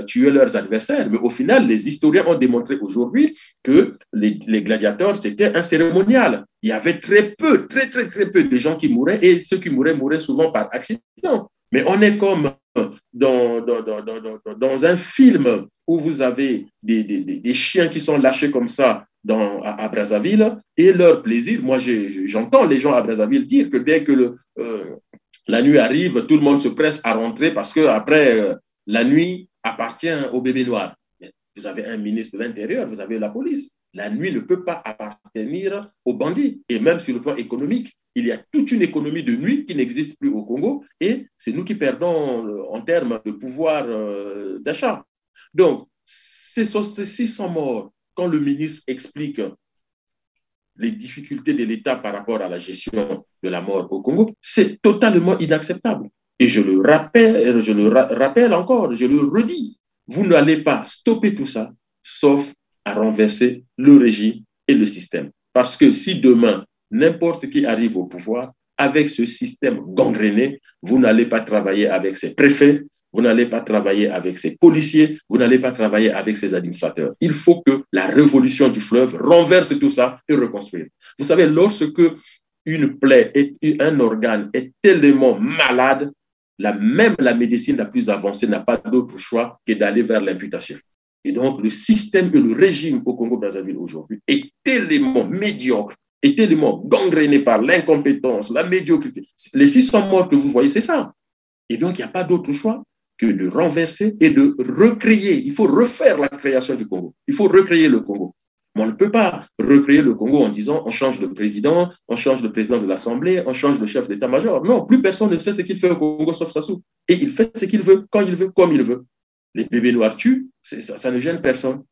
tuer leurs adversaires, mais au final, les historiens ont démontré aujourd'hui que les gladiateurs, c'était un cérémonial. Il y avait très peu de gens qui mouraient et ceux qui mouraient souvent par accident. Mais on est comme dans un film où vous avez des chiens qui sont lâchés comme ça à Brazzaville et leur plaisir. Moi, j'entends les gens à Brazzaville dire que dès que la nuit arrive, tout le monde se presse à rentrer parce qu'après, la nuit appartient aux bébés noirs. Vous avez un ministre de l'Intérieur, vous avez la police. La nuit ne peut pas appartenir aux bandits. Et même sur le plan économique, il y a toute une économie de nuit qui n'existe plus au Congo et c'est nous qui perdons en termes de pouvoir d'achat. Donc, ces 600 morts, quand le ministre explique les difficultés de l'État par rapport à la gestion de la mort au Congo, c'est totalement inacceptable. Et je le rappelle encore, je le redis, vous n'allez pas stopper tout ça, sauf à renverser le régime et le système. Parce que si demain, n'importe qui arrive au pouvoir, avec ce système gangréné, vous n'allez pas travailler avec ses préfets, vous n'allez pas travailler avec ses policiers, vous n'allez pas travailler avec ses administrateurs. Il faut que la révolution du fleuve renverse tout ça et reconstruire. Vous savez, lorsque une plaie, un organe est tellement malade, même la médecine la plus avancée n'a pas d'autre choix que d'aller vers l'imputation. Et donc, le système et le régime au Congo-Brazzaville aujourd'hui est tellement médiocre, est tellement gangréné par l'incompétence, la médiocrité. Les 600 morts que vous voyez, c'est ça. Et donc, il n'y a pas d'autre choix que de renverser et de recréer. Il faut refaire la création du Congo. Il faut recréer le Congo. Mais on ne peut pas recréer le Congo en disant on change le président de l'Assemblée, on change le chef d'état-major. Non, plus personne ne sait ce qu'il fait au Congo sauf Sassou. Et il fait ce qu'il veut, quand il veut, comme il veut. Les bébés noirs tuent, ça ne gêne personne.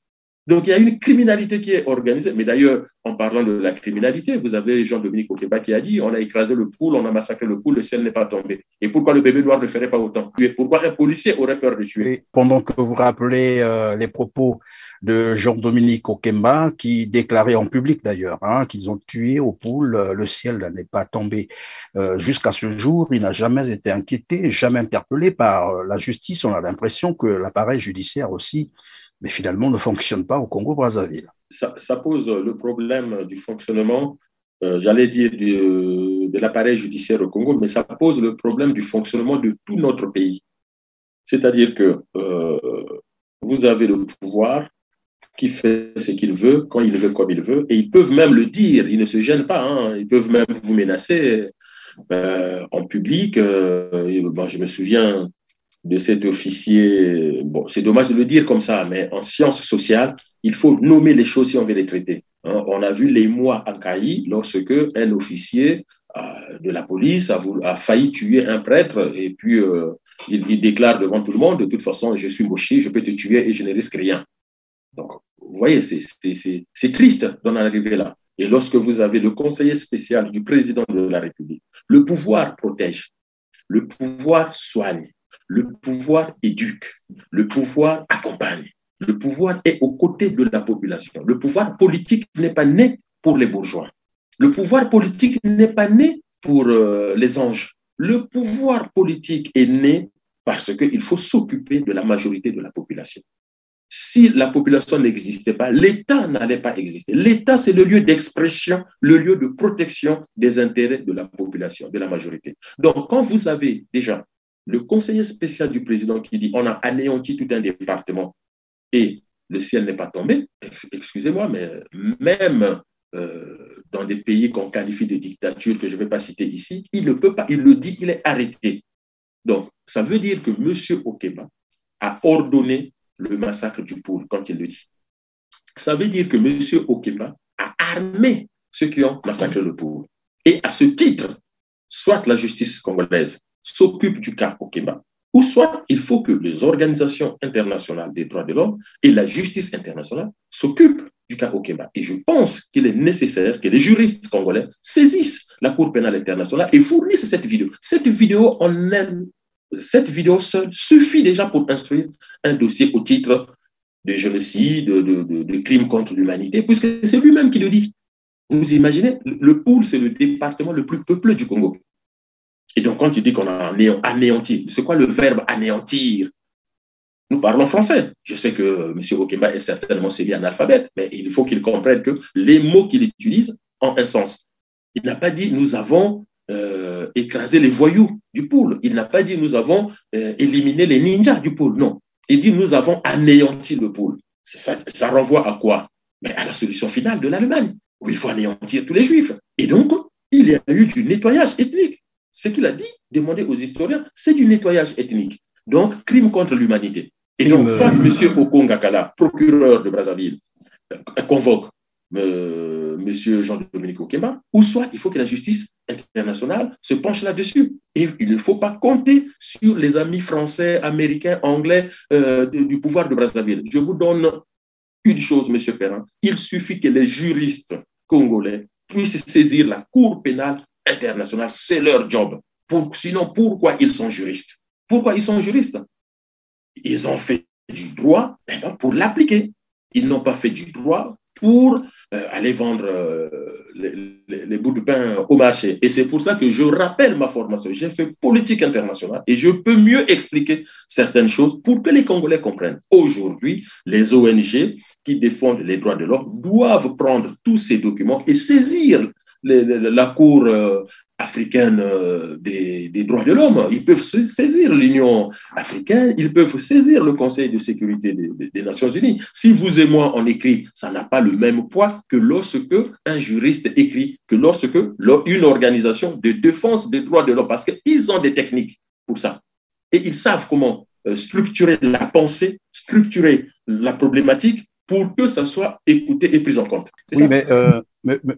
Donc, il y a une criminalité qui est organisée. Mais d'ailleurs, en parlant de la criminalité, vous avez Jean-Dominique Okeba qui a dit on a écrasé le poule, on a massacré le poule, le ciel n'est pas tombé. Et pourquoi le bébé noir ne ferait pas autant? Pourquoi un policier aurait peur de tuer? Et pendant que vous rappelez les propos de Jean-Dominique Okemba, qui déclarait en public d'ailleurs qu'ils ont tué au poule, le ciel n'est pas tombé. Jusqu'à ce jour, il n'a jamais été inquiété, jamais interpellé par la justice. On a l'impression que l'appareil judiciaire aussi, mais finalement, ne fonctionne pas au Congo-Brazzaville. Ça pose le problème du fonctionnement, j'allais dire, de l'appareil judiciaire au Congo, mais ça pose le problème du fonctionnement de tout notre pays. C'est-à-dire que vous avez le pouvoir qui fait ce qu'il veut, quand il veut, comme il veut, et ils peuvent même le dire, ils ne se gênent pas, ils peuvent même vous menacer en public. Je me souviens de cet officier, bon, c'est dommage de le dire comme ça, mais en sciences sociales, il faut nommer les choses si on veut les traiter. On a vu l'émoi à Kayi lorsque un officier de la police a failli tuer un prêtre et puis il déclare devant tout le monde, de toute façon, je suis Moshi, je peux te tuer et je ne risque rien. Donc, vous voyez, c'est triste d'en arriver là. Et lorsque vous avez le conseiller spécial du président de la République, le pouvoir protège, le pouvoir soigne, le pouvoir éduque, le pouvoir accompagne, le pouvoir est aux côtés de la population. Le pouvoir politique n'est pas né pour les bourgeois. Le pouvoir politique n'est pas né pour les anges. Le pouvoir politique est né parce qu'il faut s'occuper de la majorité de la population. Si la population n'existait pas, l'État n'allait pas exister. L'État, c'est le lieu d'expression, le lieu de protection des intérêts de la population, de la majorité. Donc, quand vous avez déjà le conseiller spécial du président qui dit on a anéanti tout un département et le ciel n'est pas tombé, excusez-moi, mais même dans des pays qu'on qualifie de dictature, que je ne vais pas citer ici, il ne peut pas, il le dit, il est arrêté. Donc, ça veut dire que M. Okeba a ordonné le massacre du poule quand il le dit. Ça veut dire que M. Okeba a armé ceux qui ont massacré le poule. Et à ce titre, soit la justice congolaise s'occupe du cas Okeba, ou soit il faut que les organisations internationales des droits de l'homme et la justice internationale s'occupent du cas Okeba. Et je pense qu'il est nécessaire que les juristes congolais saisissent la Cour pénale internationale et fournissent cette vidéo. Cette vidéo seule suffit déjà pour instruire un dossier au titre de génocide, de crimes contre l'humanité, puisque c'est lui-même qui le dit. Vous imaginez, le Poul, c'est le département le plus peuplé du Congo. Et donc, quand il dit qu'on a anéanti, c'est quoi le verbe anéantir? Nous parlons français. Je sais que M. Okeba est certainement semi-analphabète, mais il faut qu'il comprenne que les mots qu'il utilise ont un sens. Il n'a pas dit nous avons écrasé les voyous du Poul. Il n'a pas dit nous avons éliminé les ninjas du Poul. Non. Il dit nous avons anéanti le Poul. Ça renvoie à quoi? Mais à la solution finale de l'Allemagne, où il faut anéantir tous les Juifs. Et donc, il y a eu du nettoyage ethnique. Ce qu'il a dit, demandez aux historiens, c'est du nettoyage ethnique. Donc, crime contre l'humanité. Et donc, soit M. Okongakala, procureur de Brazzaville, convoque M. Jean-Dominique Okemba, ou soit il faut que la justice internationale se penche là-dessus. Et il ne faut pas compter sur les amis français, américains, anglais du pouvoir de Brazzaville. Je vous donne une chose, M. Perrin. Il suffit que les juristes congolais puissent saisir la Cour pénale internationale. C'est leur job. Sinon, pourquoi ils sont juristes? Pourquoi ils sont juristes? Ils ont fait du droit pour l'appliquer. Ils n'ont pas fait du droit pour aller vendre les bouts de pain au marché. Et c'est pour ça que je rappelle ma formation. J'ai fait politique internationale et je peux mieux expliquer certaines choses pour que les Congolais comprennent. Aujourd'hui, les ONG qui défendent les droits de l'homme doivent prendre tous ces documents et saisir la Cour africaine des droits de l'homme. Ils peuvent saisir l'Union africaine, ils peuvent saisir le Conseil de sécurité des Nations Unies. Si vous et moi, on écrit, ça n'a pas le même poids que lorsque un juriste écrit, que lorsque une organisation de défense des droits de l'homme, parce qu'ils ont des techniques pour ça. Et ils savent comment structurer la pensée, structurer la problématique pour que ça soit écouté et pris en compte. Oui, mais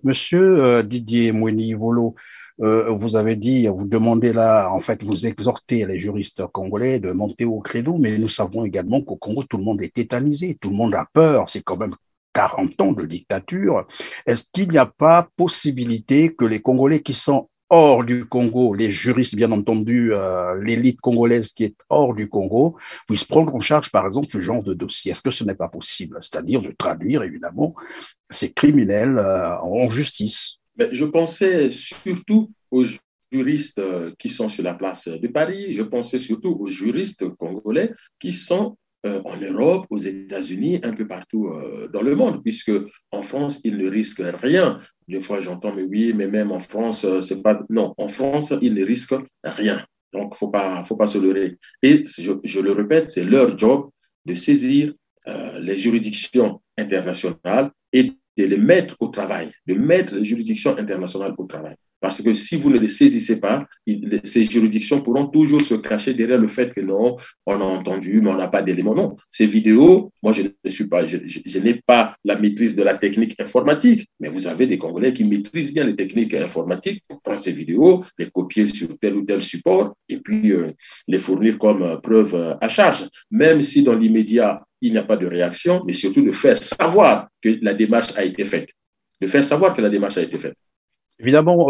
monsieur Didier Moueni-Volo, vous avez dit, vous demandez là, en fait, vous exhortez les juristes congolais de monter au credo, mais nous savons également qu'au Congo, tout le monde est tétanisé, tout le monde a peur, c'est quand même 40 ans de dictature. Est-ce qu'il n'y a pas possibilité que les Congolais qui sont hors du Congo, les juristes, bien entendu, l'élite congolaise qui est hors du Congo, puissent prendre en charge, par exemple, ce genre de dossier? Est-ce que ce n'est pas possible? C'est-à-dire de traduire, évidemment, ces criminels en justice. Mais je pensais surtout aux juristes qui sont sur la place de Paris. Je pensais surtout aux juristes congolais qui sont en Europe, aux États-Unis, un peu partout dans le monde, puisque en France, ils ne risquent rien. Des fois, j'entends, mais oui, mais même en France, c'est pas. Non, en France, ils ne risquent rien. Donc, faut pas se leurrer. Et je le répète, c'est leur job de saisir les juridictions internationales et de les mettre au travail, de mettre les juridictions internationales au travail. Parce que si vous ne les saisissez pas, ces juridictions pourront toujours se cacher derrière le fait que non, on a entendu, mais on n'a pas d'éléments. Non, ces vidéos, moi, je n'ai pas la maîtrise de la technique informatique, mais vous avez des Congolais qui maîtrisent bien les techniques informatiques pour prendre ces vidéos, les copier sur tel ou tel support et puis les fournir comme preuve à charge. Même si dans l'immédiat, il n'y a pas de réaction, mais surtout de faire savoir que la démarche a été faite. De faire savoir que la démarche a été faite. Évidemment,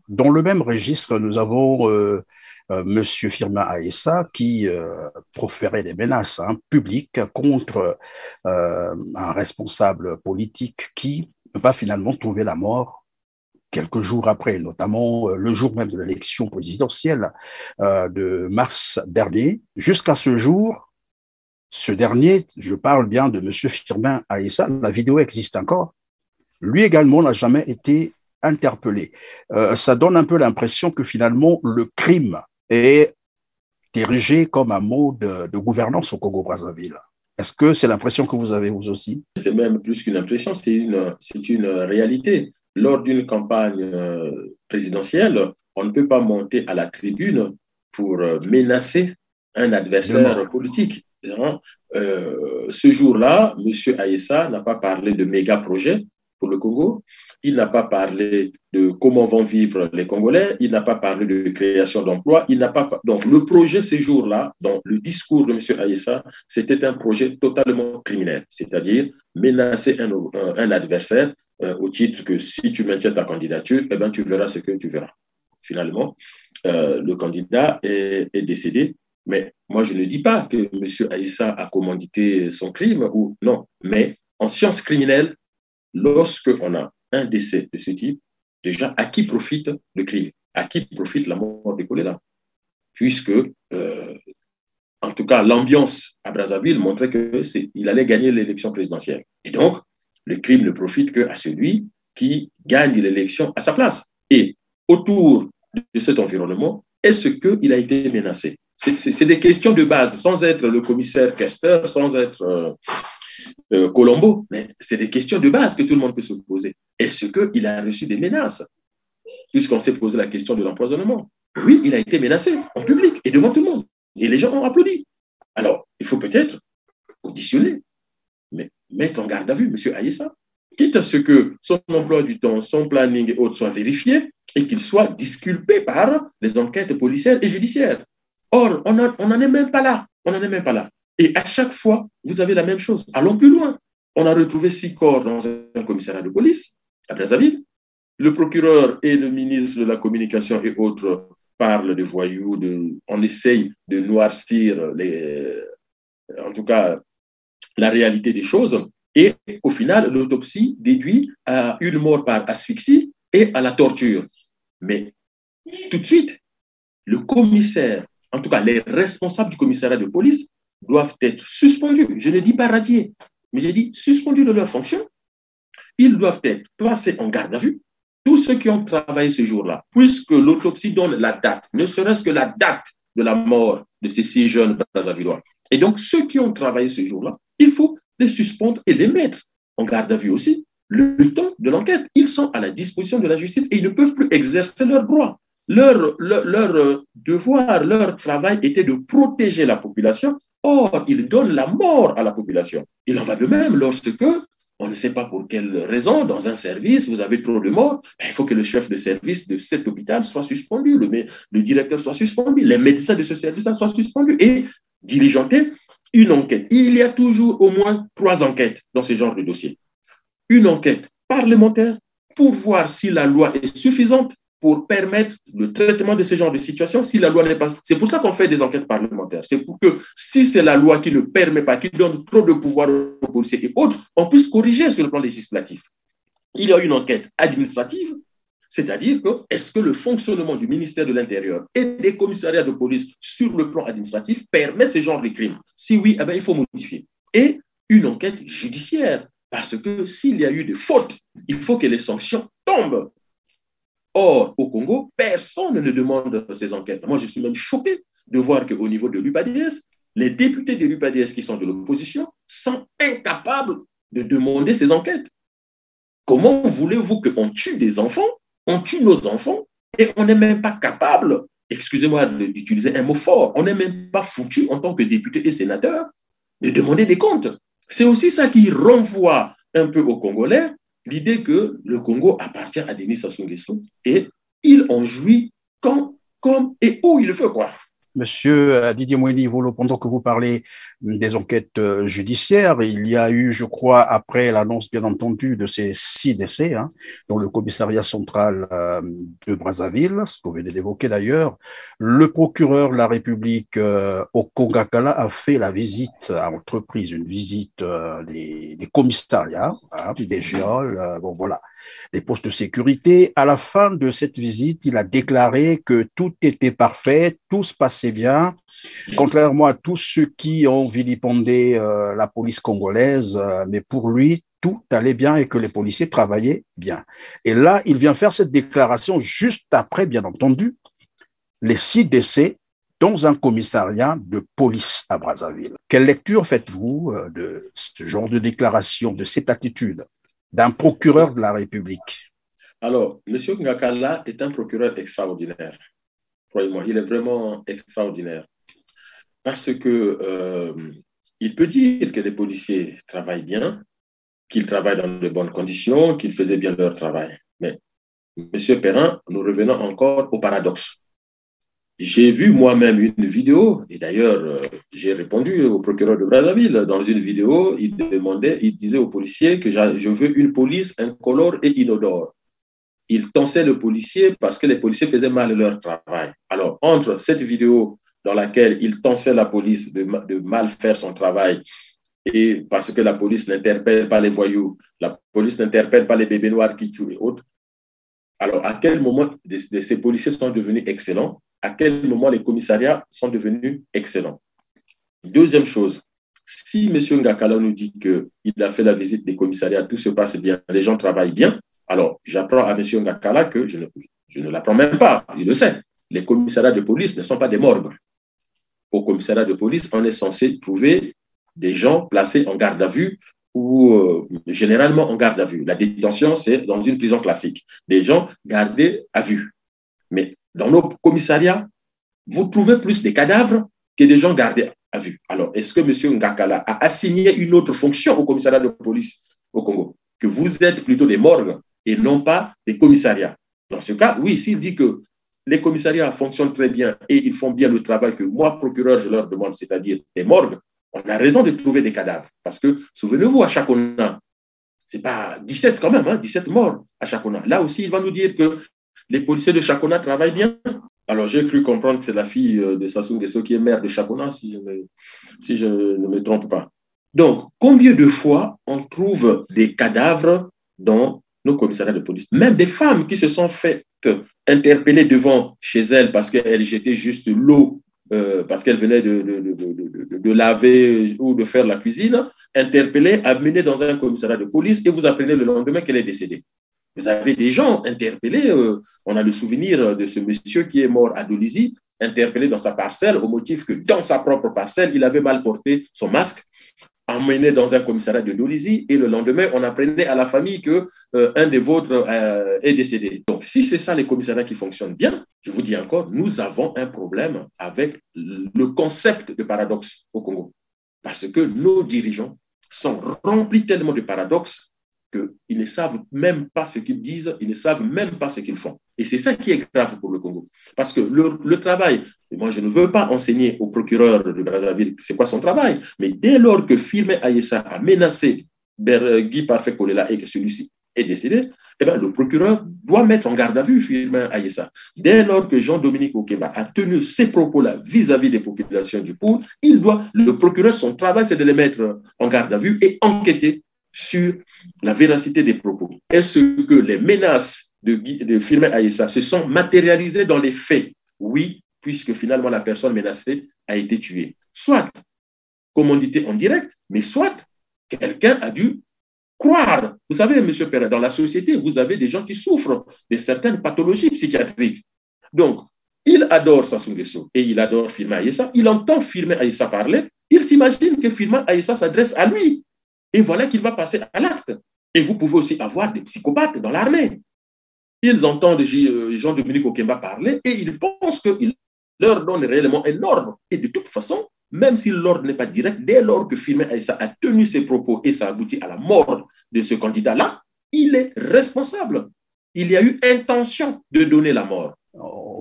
dans le même registre, nous avons M. Firmin Aessa qui proférait des menaces publiques contre un responsable politique qui va finalement trouver la mort quelques jours après, notamment le jour même de l'élection présidentielle de mars dernier. Jusqu'à ce jour, ce dernier, je parle bien de M. Firmin Aessa, la vidéo existe encore, lui également n'a jamais été interpellé. Ça donne un peu l'impression que finalement le crime est érigé comme un mode de gouvernance au Congo-Brazzaville. Est-ce que c'est l'impression que vous avez vous aussi? C'est même plus qu'une impression, c'est une réalité. Lors d'une campagne présidentielle, on ne peut pas monter à la tribune pour menacer un adversaire politique. Ce jour-là, M. Aessa n'a pas parlé de méga projets pour le Congo. Il n'a pas parlé de comment vont vivre les Congolais. Il n'a pas parlé de création d'emplois. Donc, le projet ce jour-là, dans le discours de M. Aessa, c'était un projet totalement criminel, c'est-à-dire menacer un adversaire au titre que si tu maintiens ta candidature, eh ben, tu verras ce que tu verras. Finalement, le candidat est décédé. Mais moi, je ne dis pas que M. Aessa a commandité son crime ou non, mais en sciences criminelles, lorsqu'on a un décès de ce type, déjà, à qui profite le crime? À qui profite la mort de Kolela? Puisque, en tout cas, l'ambiance à Brazzaville montrait qu'il allait gagner l'élection présidentielle. Et donc, le crime ne profite qu'à celui qui gagne l'élection à sa place. Et autour de cet environnement, est-ce qu'il a été menacé? C'est des questions de base, sans être le commissaire Kester, sans être Colombo, mais c'est des questions de base que tout le monde peut se poser. Est-ce qu'il a reçu des menaces? Puisqu'on s'est posé la question de l'empoisonnement. Oui, il a été menacé en public et devant tout le monde. Et les gens ont applaudi. Alors, il faut peut-être auditionner, mais mettre en garde à vue M. Aessa, quitte à ce que son emploi du temps, son planning et autres soient vérifiés et qu'il soit disculpé par les enquêtes policières et judiciaires. Or, on n'en est même pas là. On n'en est même pas là. Et à chaque fois, vous avez la même chose. Allons plus loin. On a retrouvé 6 corps dans un commissariat de police à Brazzaville. Le procureur et le ministre de la Communication et autres parlent de voyous. On essaye de noircir, en tout cas, la réalité des choses. Et au final, l'autopsie déduit à une mort par asphyxie et à la torture. Mais tout de suite, le commissaire, en tout cas les responsables du commissariat de police, doivent être suspendus. Je ne dis pas radiés, mais j'ai dit suspendus de leur fonction. Ils doivent être placés en garde à vue. Tous ceux qui ont travaillé ce jour-là, puisque l'autopsie donne la date, ne serait-ce que la date de la mort de ces 6 jeunes Brazzavillois. Et donc, ceux qui ont travaillé ce jour-là, il faut les suspendre et les mettre en garde à vue aussi. Le temps de l'enquête, ils sont à la disposition de la justice et ils ne peuvent plus exercer leurs droits. Leur devoir, leur travail était de protéger la population. Or, ils donnent la mort à la population. Il en va de même lorsque On ne sait pas pour quelle raison, dans un service, vous avez trop de morts. Il faut que le chef de service de cet hôpital soit suspendu, le directeur soit suspendu, les médecins de ce service-là soient suspendus et diligenter une enquête. Il y a toujours au moins 3 enquêtes dans ce genre de dossier. Une enquête parlementaire pour voir si la loi est suffisante pour permettre le traitement de ce genre de situation. Si la loi n'est pas... C'est pour ça qu'on fait des enquêtes parlementaires. C'est pour que si c'est la loi qui ne le permet pas, qui donne trop de pouvoir aux policiers et autres, on puisse corriger sur le plan législatif. Il y a une enquête administrative, c'est-à-dire que est-ce que le fonctionnement du ministère de l'Intérieur et des commissariats de police sur le plan administratif permet ce genre de crimes? Si oui, eh bien, il faut modifier. Et une enquête judiciaire, parce que s'il y a eu des fautes, il faut que les sanctions tombent. Or, au Congo, personne ne demande ces enquêtes. Moi, je suis même choqué de voir qu'au niveau de l'UPADS, les députés de l'UPADS qui sont de l'opposition sont incapables de demander ces enquêtes. Comment voulez-vous qu'on tue des enfants, on tue nos enfants, et on n'est même pas capable, excusez-moi d'utiliser un mot fort, on n'est même pas foutu en tant que député et sénateur de demander des comptes. C'est aussi ça qui renvoie un peu aux Congolais l'idée que le Congo appartient à Denis Sassou Nguesso et il en jouit quand, comme et où il veut, quoi. Monsieur Didier Moïni-Volo, pendant que vous parlez des enquêtes judiciaires, il y a eu, je crois, après l'annonce, bien entendu, de ces 6 décès, dans le commissariat central de Brazzaville, ce que vous venez d'évoquer d'ailleurs, le procureur de la République au Congakala a fait la visite, a entrepris une visite des commissariats, des géoles, bon voilà, les postes de sécurité. À la fin de cette visite, il a déclaré que tout était parfait, tout se passait bien, contrairement à tous ceux qui ont vilipendé la police congolaise, mais pour lui, tout allait bien et que les policiers travaillaient bien. Et là, il vient faire cette déclaration juste après, bien entendu, les 6 décès dans un commissariat de police à Brazzaville. Quelle lecture faites-vous de ce genre de déclaration, de cette attitude d'un procureur de la République? Alors, M. Ngakala est un procureur extraordinaire. Croyez-moi, il est vraiment extraordinaire. Parce que il peut dire que les policiers travaillent bien, qu'ils travaillent dans de bonnes conditions, qu'ils faisaient bien leur travail. Mais, M. Perrin, nous revenons encore au paradoxe. J'ai vu moi-même une vidéo, et d'ailleurs, j'ai répondu au procureur de Brazzaville. Dans une vidéo, il disait aux policiers que je veux une police incolore et inodore. Il tensait le policier parce que les policiers faisaient mal leur travail. Alors, entre cette vidéo dans laquelle il tensait la police de mal faire son travail, et parce que la police n'interpelle pas les voyous, la police n'interpelle pas les bébés noirs qui tuent et autres, alors à quel moment ces policiers sont devenus excellents? À quel moment les commissariats sont devenus excellents? Deuxième chose, si M. Ngakala nous dit qu'il a fait la visite des commissariats, tout se passe bien, les gens travaillent bien, alors j'apprends à M. Ngakala que je ne l'apprends même pas, il le sait. Les commissariats de police ne sont pas des morgues. Au commissariat de police, on est censé trouver des gens placés en garde à vue ou généralement en garde à vue. La détention, c'est dans une prison classique. Des gens gardés à vue. Mais dans nos commissariats, vous trouvez plus des cadavres que des gens gardés à vue. Alors, est-ce que M. Ngakala a assigné une autre fonction au commissariat de police au Congo? Que vous êtes plutôt des morgues et non pas des commissariats. Dans ce cas, oui, s'il dit que les commissariats fonctionnent très bien et ils font bien le travail que moi, procureur, je leur demande, c'est-à-dire des morgues, on a raison de trouver des cadavres. Parce que, souvenez-vous, à Chakona, ce n'est pas 17 quand même, 17 morts à Chakona. Là aussi, il va nous dire que les policiers de Chakona travaillent bien. Alors, j'ai cru comprendre que c'est la fille de Sassou Nguesso qui est maire de Chakona, si je ne me trompe pas. Donc, combien de fois on trouve des cadavres dans nos commissariats de police? Même des femmes qui se sont faites interpeller devant chez elles parce qu'elles jetaient juste l'eau, parce qu'elles venaient de laver ou de faire la cuisine, interpellées, amenées dans un commissariat de police et vous apprenez le lendemain qu'elle est décédée. Vous avez des gens interpellés, on a le souvenir de ce monsieur qui est mort à Dolisie, interpellé dans sa parcelle au motif que dans sa propre parcelle, il avait mal porté son masque, emmené dans un commissariat de Dolisie et le lendemain, on apprenait à la famille qu'un des vôtres est décédé. Donc, si c'est ça les commissariats qui fonctionnent bien, je vous dis encore, nous avons un problème avec le concept de paradoxe au Congo. Parce que nos dirigeants sont remplis tellement de paradoxes qu'ils ne savent même pas ce qu'ils disent, ils ne savent même pas ce qu'ils font. Et c'est ça qui est grave pour le Congo. Parce que le travail, et moi je ne veux pas enseigner au procureur de Brazzaville c'est quoi son travail, mais dès lors que Firmin Aïssa a menacé Guy Parfait Kolela et que celui-ci est décédé, eh bien, le procureur doit mettre en garde à vue Firmin Aïssa. Dès lors que Jean-Dominique Okemba a tenu ces propos-là vis-à-vis des populations du Pour, le procureur, son travail, c'est de les mettre en garde à vue et enquêter sur la véracité des propos. Est-ce que les menaces de Firmin Aïssa se sont matérialisées dans les faits? Oui, puisque finalement la personne menacée a été tuée. Soit commandité en direct, mais soit quelqu'un a dû croire. Vous savez, M. Perret, dans la société, vous avez des gens qui souffrent de certaines pathologies psychiatriques. Donc, il adore Sassou Nguesso et il adore Firmin Aïssa. Il entend Firmin Aïssa parler. Il s'imagine que Firmin Aïssa s'adresse à lui. Et voilà qu'il va passer à l'acte. Et vous pouvez aussi avoir des psychopathes dans l'armée. Ils entendent Jean-Dominique Okemba parler et ils pensent qu'il leur donne réellement un ordre. Et de toute façon, même si l'ordre n'est pas direct, dès lors que Firmin Aïssa a tenu ses propos et ça aboutit à la mort de ce candidat-là, il est responsable. Il y a eu intention de donner la mort.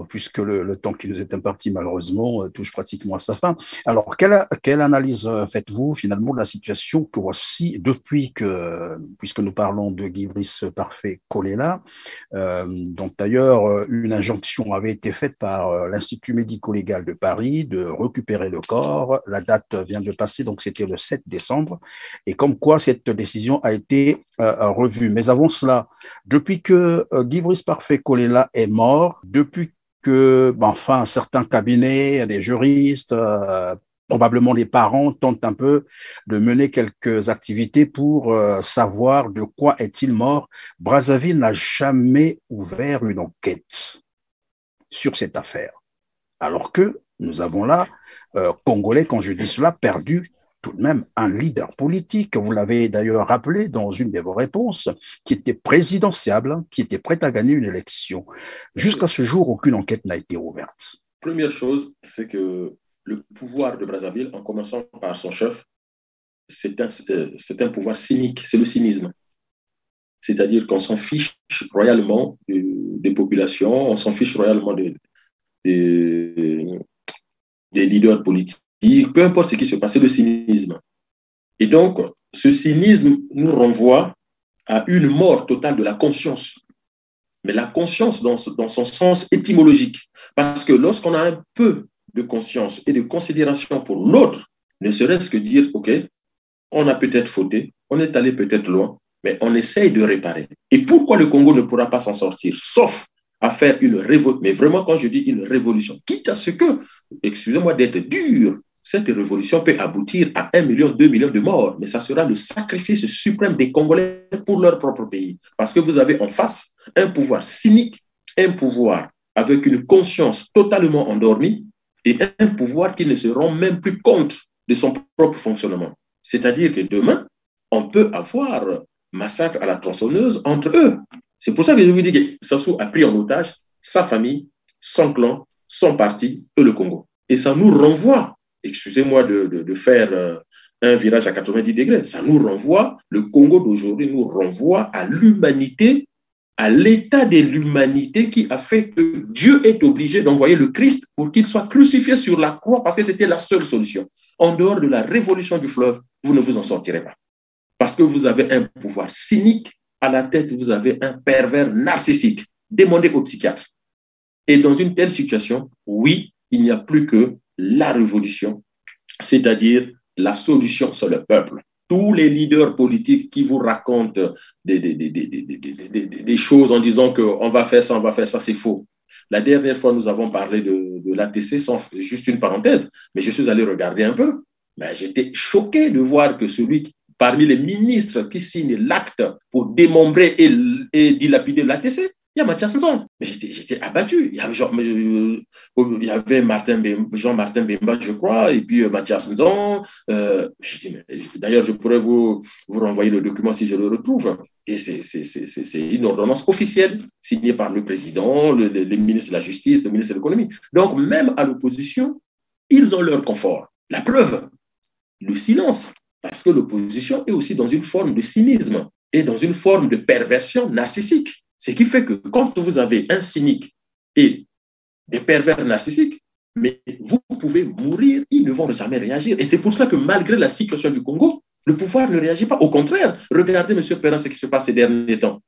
Puisque le temps qui nous est imparti, malheureusement, touche pratiquement à sa fin. Alors, quelle analyse faites-vous, finalement, de la situation que voici depuis que, puisque nous parlons de Guy Parfait Kolela, dont d'ailleurs une injonction avait été faite par l'Institut médico-légal de Paris de récupérer le corps. La date vient de passer, donc c'était le 7 décembre, et comme quoi cette décision a été revue. Mais avant cela, depuis que Guy Parfait Kolela est mort, depuis que, enfin, certains cabinets, des juristes, probablement les parents tentent un peu de mener quelques activités pour savoir de quoi est-il mort, Brazzaville n'a jamais ouvert une enquête sur cette affaire. Alors que nous avons là, Congolais, quand je dis cela, perdu tout de même un leader politique, vous l'avez d'ailleurs rappelé dans une de vos réponses, qui était présidentiable, qui était prêt à gagner une élection. Jusqu'à ce jour, aucune enquête n'a été ouverte. Première chose, c'est que le pouvoir de Brazzaville, en commençant par son chef, c'est un pouvoir cynique, c'est le cynisme. C'est-à-dire qu'on s'en fiche royalement des populations, on s'en fiche royalement des leaders politiques, peu importe ce qui se passe, c'est le cynisme. Et donc, ce cynisme nous renvoie à une mort totale de la conscience. Mais la conscience dans son sens étymologique. Parce que lorsqu'on a un peu de conscience et de considération pour l'autre, ne serait-ce que dire, OK, on a peut-être fauté, on est allé peut-être loin, mais on essaye de réparer. Et pourquoi le Congo ne pourra pas s'en sortir, sauf à faire une révolution, mais vraiment quand je dis une révolution, quitte à ce que, excusez-moi d'être dur, cette révolution peut aboutir à 1 million, 2 millions de morts, mais ça sera le sacrifice suprême des Congolais pour leur propre pays. Parce que vous avez en face un pouvoir cynique, un pouvoir avec une conscience totalement endormie et un pouvoir qui ne se rend même plus compte de son propre fonctionnement. C'est-à-dire que demain, on peut avoir massacre à la tronçonneuse entre eux. C'est pour ça que je vous dis que Sassou a pris en otage sa famille, son clan, son parti et le Congo. Et ça nous renvoie, excusez-moi de faire un virage à 90 degrés, ça nous renvoie, le Congo d'aujourd'hui nous renvoie à l'humanité, à l'état de l'humanité qui a fait que Dieu est obligé d'envoyer le Christ pour qu'il soit crucifié sur la croix parce que c'était la seule solution. En dehors de la révolution du fleuve, vous ne vous en sortirez pas. Parce que vous avez un pouvoir cynique, à la tête, vous avez un pervers narcissique. Demandez au psychiatre. Et dans une telle situation, oui, il n'y a plus que la révolution, c'est-à-dire la solution sur le peuple. Tous les leaders politiques qui vous racontent des choses en disant qu'on va faire ça, c'est faux. La dernière fois, nous avons parlé de l'ATC, juste une parenthèse, mais je suis allé regarder un peu. Ben, j'étais choqué de voir que parmi les ministres qui signent l'acte pour démembrer et dilapider l'ATC, il y a Mathias Nzon. Mais j'étais abattu. Il y avait Jean-Martin Bemba, je crois, et puis Mathias Nzon. D'ailleurs, je pourrais vous renvoyer le document si je le retrouve. Et c'est une ordonnance officielle signée par le président, le ministre de la Justice, le ministre de l'Économie. Donc, même à l'opposition, ils ont leur confort. La preuve, le silence. Parce que l'opposition est aussi dans une forme de cynisme. est dans une forme de perversion narcissique. Ce qui fait que quand vous avez un cynique et des pervers narcissiques, mais vous pouvez mourir, ils ne vont jamais réagir. Et c'est pour cela que malgré la situation du Congo, le pouvoir ne réagit pas. Au contraire, regardez, M. Perrin, ce qui se passe ces derniers temps.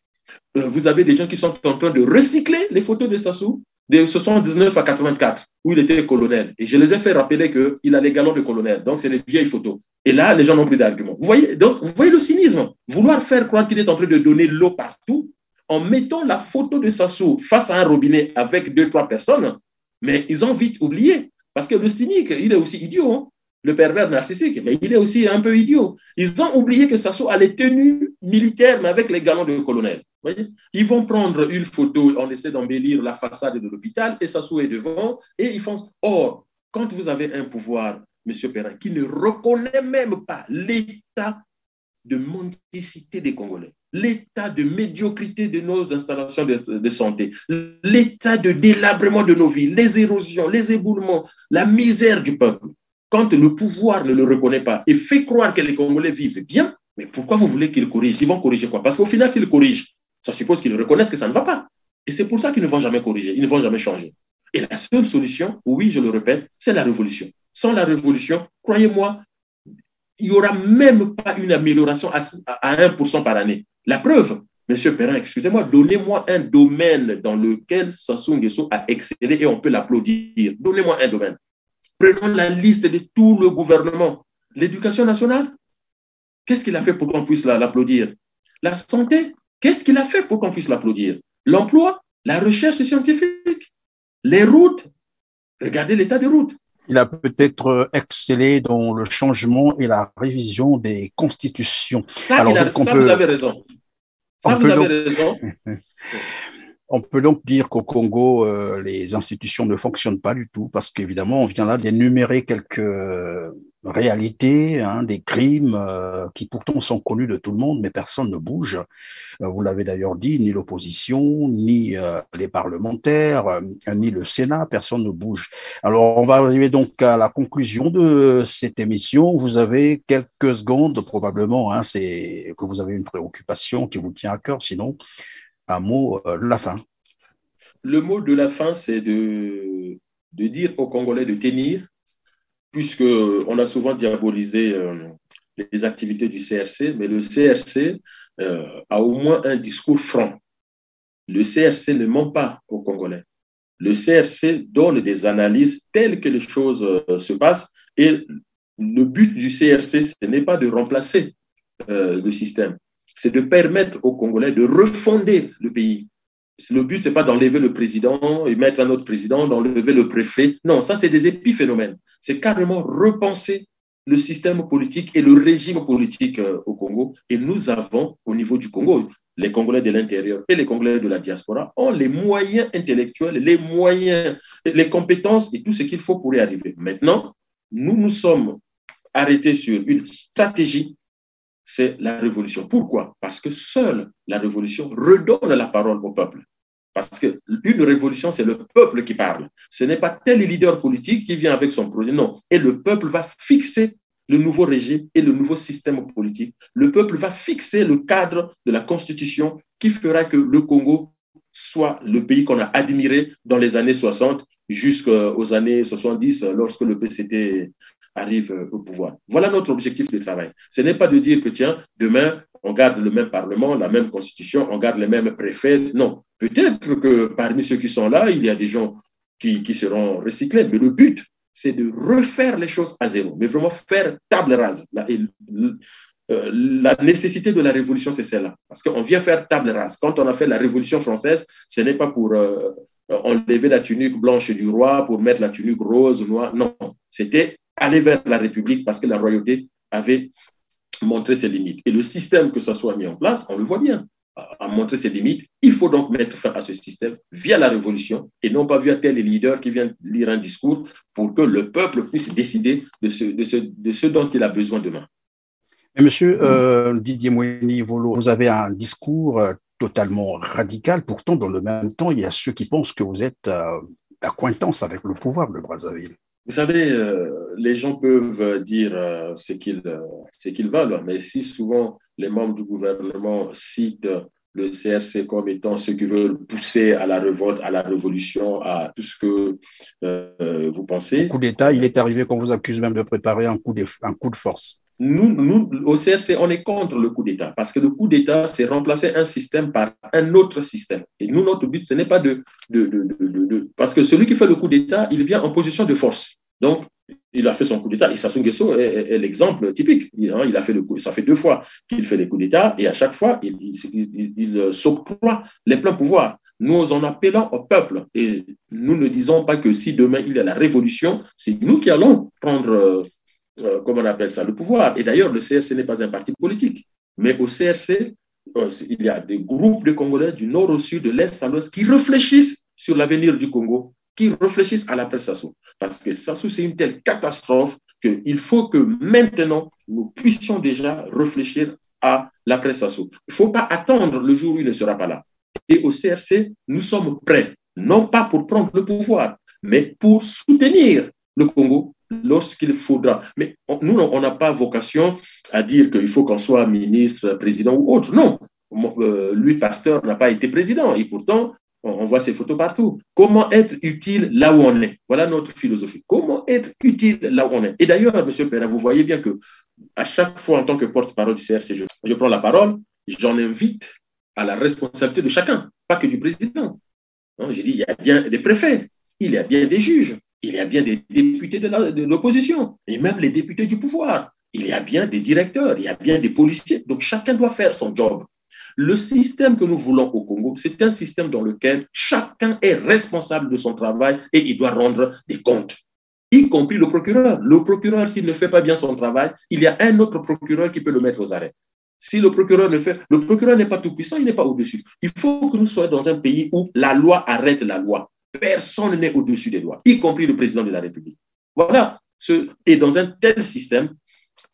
Vous avez des gens qui sont en train de recycler les photos de Sassou de 79 à 84, où il était colonel. Et je les ai fait rappeler qu'il a les galons de colonel. Donc, c'est les vieilles photos. Et là, les gens n'ont plus d'arguments. Vous voyez, donc, vous voyez le cynisme. Vouloir faire croire qu'il est en train de donner l'eau partout en mettant la photo de Sassou face à un robinet avec 2-3 personnes, mais ils ont vite oublié. Parce que le cynique, il est aussi idiot, hein, le pervers narcissique, mais il est aussi un peu idiot. Ils ont oublié que Sassou a les tenues militaires, mais avec les galons de colonel. Voyez, ils vont prendre une photo, on essaie d'embellir la façade de l'hôpital, et Sassou est devant, et ils font... Or, quand vous avez un pouvoir, M. Perrin, qui ne reconnaît même pas l'état de mendicité des Congolais, l'état de médiocrité de nos installations de santé, l'état de délabrement de nos villes, les érosions, les éboulements, la misère du peuple. Quand le pouvoir ne le reconnaît pas et fait croire que les Congolais vivent bien, mais pourquoi vous voulez qu'ils corrigent? Ils vont corriger quoi? Parce qu'au final, s'ils corrigent, ça suppose qu'ils reconnaissent que ça ne va pas. Et c'est pour ça qu'ils ne vont jamais corriger, ils ne vont jamais changer. Et la seule solution, oui, je le répète, c'est la révolution. Sans la révolution, croyez-moi, il n'y aura même pas une amélioration à 1% par année. La preuve, M. Perrin, excusez-moi, donnez-moi un domaine dans lequel Sassou Nguesso a excellé et on peut l'applaudir. Donnez-moi un domaine. Prenons la liste de tout le gouvernement. L'éducation nationale, qu'est-ce qu'il a fait pour qu'on puisse l'applaudir? La santé, qu'est-ce qu'il a fait pour qu'on puisse l'applaudir? L'emploi, la recherche scientifique, les routes, regardez l'état des routes. Il a peut-être excellé dans le changement et la révision des constitutions. Ça, vous avez raison. Ça, vous avez raison. On peut donc dire qu'au Congo, les institutions ne fonctionnent pas du tout parce qu'évidemment, on vient là d'énumérer quelques réalités, hein, des crimes qui pourtant sont connus de tout le monde, mais personne ne bouge. Vous l'avez d'ailleurs dit, ni l'opposition, ni les parlementaires, ni le Sénat, personne ne bouge. Alors, on va arriver donc à la conclusion de cette émission. Vous avez quelques secondes, probablement, hein, c'est que vous avez une préoccupation qui vous tient à cœur, sinon, un mot de la fin. Le mot de la fin, c'est de dire aux Congolais de tenir, puisqu'on a souvent diabolisé les activités du CRC, mais le CRC a au moins un discours franc. Le CRC ne ment pas aux Congolais. Le CRC donne des analyses telles que les choses se passent et le but du CRC, ce n'est pas de remplacer le système, c'est de permettre aux Congolais de refonder le pays. Le but, ce n'est pas d'enlever le président et mettre un autre président, d'enlever le préfet. Non, ça, c'est des épiphénomènes. C'est carrément repenser le système politique et le régime politique au Congo. Et nous avons, au niveau du Congo, les Congolais de l'intérieur et les Congolais de la diaspora ont les moyens intellectuels, les moyens, les compétences et tout ce qu'il faut pour y arriver. Maintenant, nous nous sommes arrêtés sur une stratégie, c'est la révolution. Pourquoi? Parce que seule la révolution redonne la parole au peuple. Parce qu'une révolution, c'est le peuple qui parle. Ce n'est pas tel leader politique qui vient avec son projet, non. Et le peuple va fixer le nouveau régime et le nouveau système politique. Le peuple va fixer le cadre de la Constitution qui fera que le Congo soit le pays qu'on a admiré dans les années 60 jusqu'aux années 70 lorsque le PCT arrive au pouvoir. Voilà notre objectif de travail. Ce n'est pas de dire que, tiens, demain, on garde le même Parlement, la même Constitution, on garde les mêmes préfets. Non. Peut-être que parmi ceux qui sont là, il y a des gens qui seront recyclés, mais le but, c'est de refaire les choses à zéro, mais vraiment faire table rase. La nécessité de la révolution, c'est celle-là. Parce qu'on vient faire table rase. Quand on a fait la Révolution française, ce n'est pas pour enlever la tunique blanche du roi, pour mettre la tunique rose, noire. Non, c'était aller vers la République parce que la royauté avait montré ses limites. Et le système que ça soit mis en place, on le voit bien, a montré ses limites. Il faut donc mettre fin à ce système via la révolution et non pas via tel leader qui vient lire un discours pour que le peuple puisse décider de ce dont il a besoin demain. Mais monsieur Didier Moueni-Volo, vous avez un discours totalement radical. Pourtant, dans le même temps, il y a ceux qui pensent que vous êtes accointance avec le pouvoir de Brazzaville. Vous savez, les gens peuvent dire ce qu'ils veulent, mais si souvent les membres du gouvernement citent le CRC comme étant ceux qui veulent pousser à la révolte, à la révolution, à tout ce que vous Un pensez, coup d'État, il est arrivé qu'on vous accuse même de préparer un coup de force. nous, au CRC, on est contre le coup d'État parce que le coup d'État, c'est remplacer un système par un autre système. Et nous, notre but, ce n'est pas Parce que celui qui fait le coup d'État, il vient en position de force. Donc, il a fait son coup d'État et Sassou Nguesso est l'exemple typique. Il a fait le coup, ça fait 2 fois qu'il fait les coups d'État et à chaque fois, il s'octroie les pleins pouvoirs. Nous en appelons au peuple et nous ne disons pas que si demain il y a la révolution, c'est nous qui allons prendre comment on appelle ça, le pouvoir. Et d'ailleurs, le CRC n'est pas un parti politique. Mais au CRC, il y a des groupes de Congolais du nord au sud, de l'est à l'ouest, qui réfléchissent sur l'avenir du Congo, qui réfléchissent à l'après Sassou. Parce que Sassou, c'est une telle catastrophe qu'il faut que maintenant, nous puissions déjà réfléchir à l'après Sassou. Il ne faut pas attendre le jour où il ne sera pas là. Et au CRC, nous sommes prêts, non pas pour prendre le pouvoir, mais pour soutenir le Congo lorsqu'il faudra. Mais nous, on n'a pas vocation à dire qu'il faut qu'on soit ministre, président ou autre. Non. Lui, Pasteur, n'a pas été président et pourtant, on voit ses photos partout. Comment être utile là où on est? Voilà notre philosophie. Comment être utile là où on est? Et d'ailleurs, M. Perrin, vous voyez bien que à chaque fois, en tant que porte-parole du CRC, je prends la parole, j'en invite à la responsabilité de chacun, pas que du président. J'ai dit, il y a bien des préfets, il y a bien des juges, il y a bien des députés de l'opposition, et même les députés du pouvoir. Il y a bien des directeurs, il y a bien des policiers. Donc, chacun doit faire son job. Le système que nous voulons au Congo, c'est un système dans lequel chacun est responsable de son travail et il doit rendre des comptes, y compris le procureur. Le procureur, s'il ne fait pas bien son travail, il y a un autre procureur qui peut le mettre aux arrêts. Si le procureur ne fait, le procureur n'est pas tout puissant, il n'est pas au-dessus. Il faut que nous soyons dans un pays où la loi arrête la loi. Personne n'est au-dessus des lois, y compris le président de la République. Voilà. Et dans un tel système,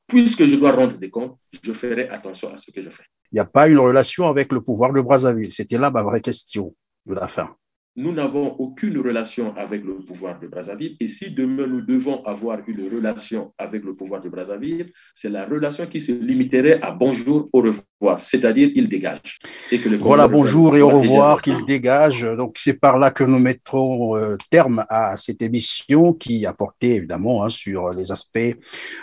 puisque je dois rendre des comptes, je ferai attention à ce que je fais. Il n'y a pas une relation avec le pouvoir de Brazzaville. C'était là ma vraie question de la fin. Nous n'avons aucune relation avec le pouvoir de Brazzaville. Et si demain nous devons avoir une relation avec le pouvoir de Brazzaville, c'est la relation qui se limiterait à bonjour, au revoir, c'est-à-dire il dégage. Et que voilà, bonjour et au revoir, qu'il dégage. Donc c'est par là que nous mettrons terme à cette émission qui a porté évidemment sur les aspects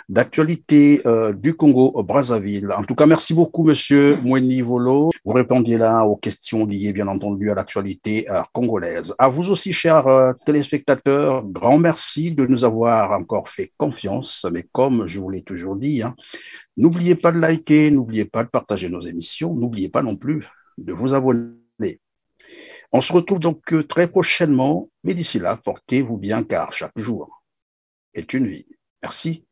d'actualité du Congo-Brazzaville. En tout cas, merci beaucoup, Monsieur Mweni Volo. Vous répondiez là aux questions liées, bien entendu, à l'actualité congolaise. À vous aussi, chers téléspectateurs, grand merci de nous avoir encore fait confiance. Mais comme je vous l'ai toujours dit, n'oubliez pas de liker, n'oubliez pas de partager nos émissions, n'oubliez pas non plus de vous abonner. On se retrouve donc très prochainement, mais d'ici là, portez-vous bien car chaque jour est une vie. Merci.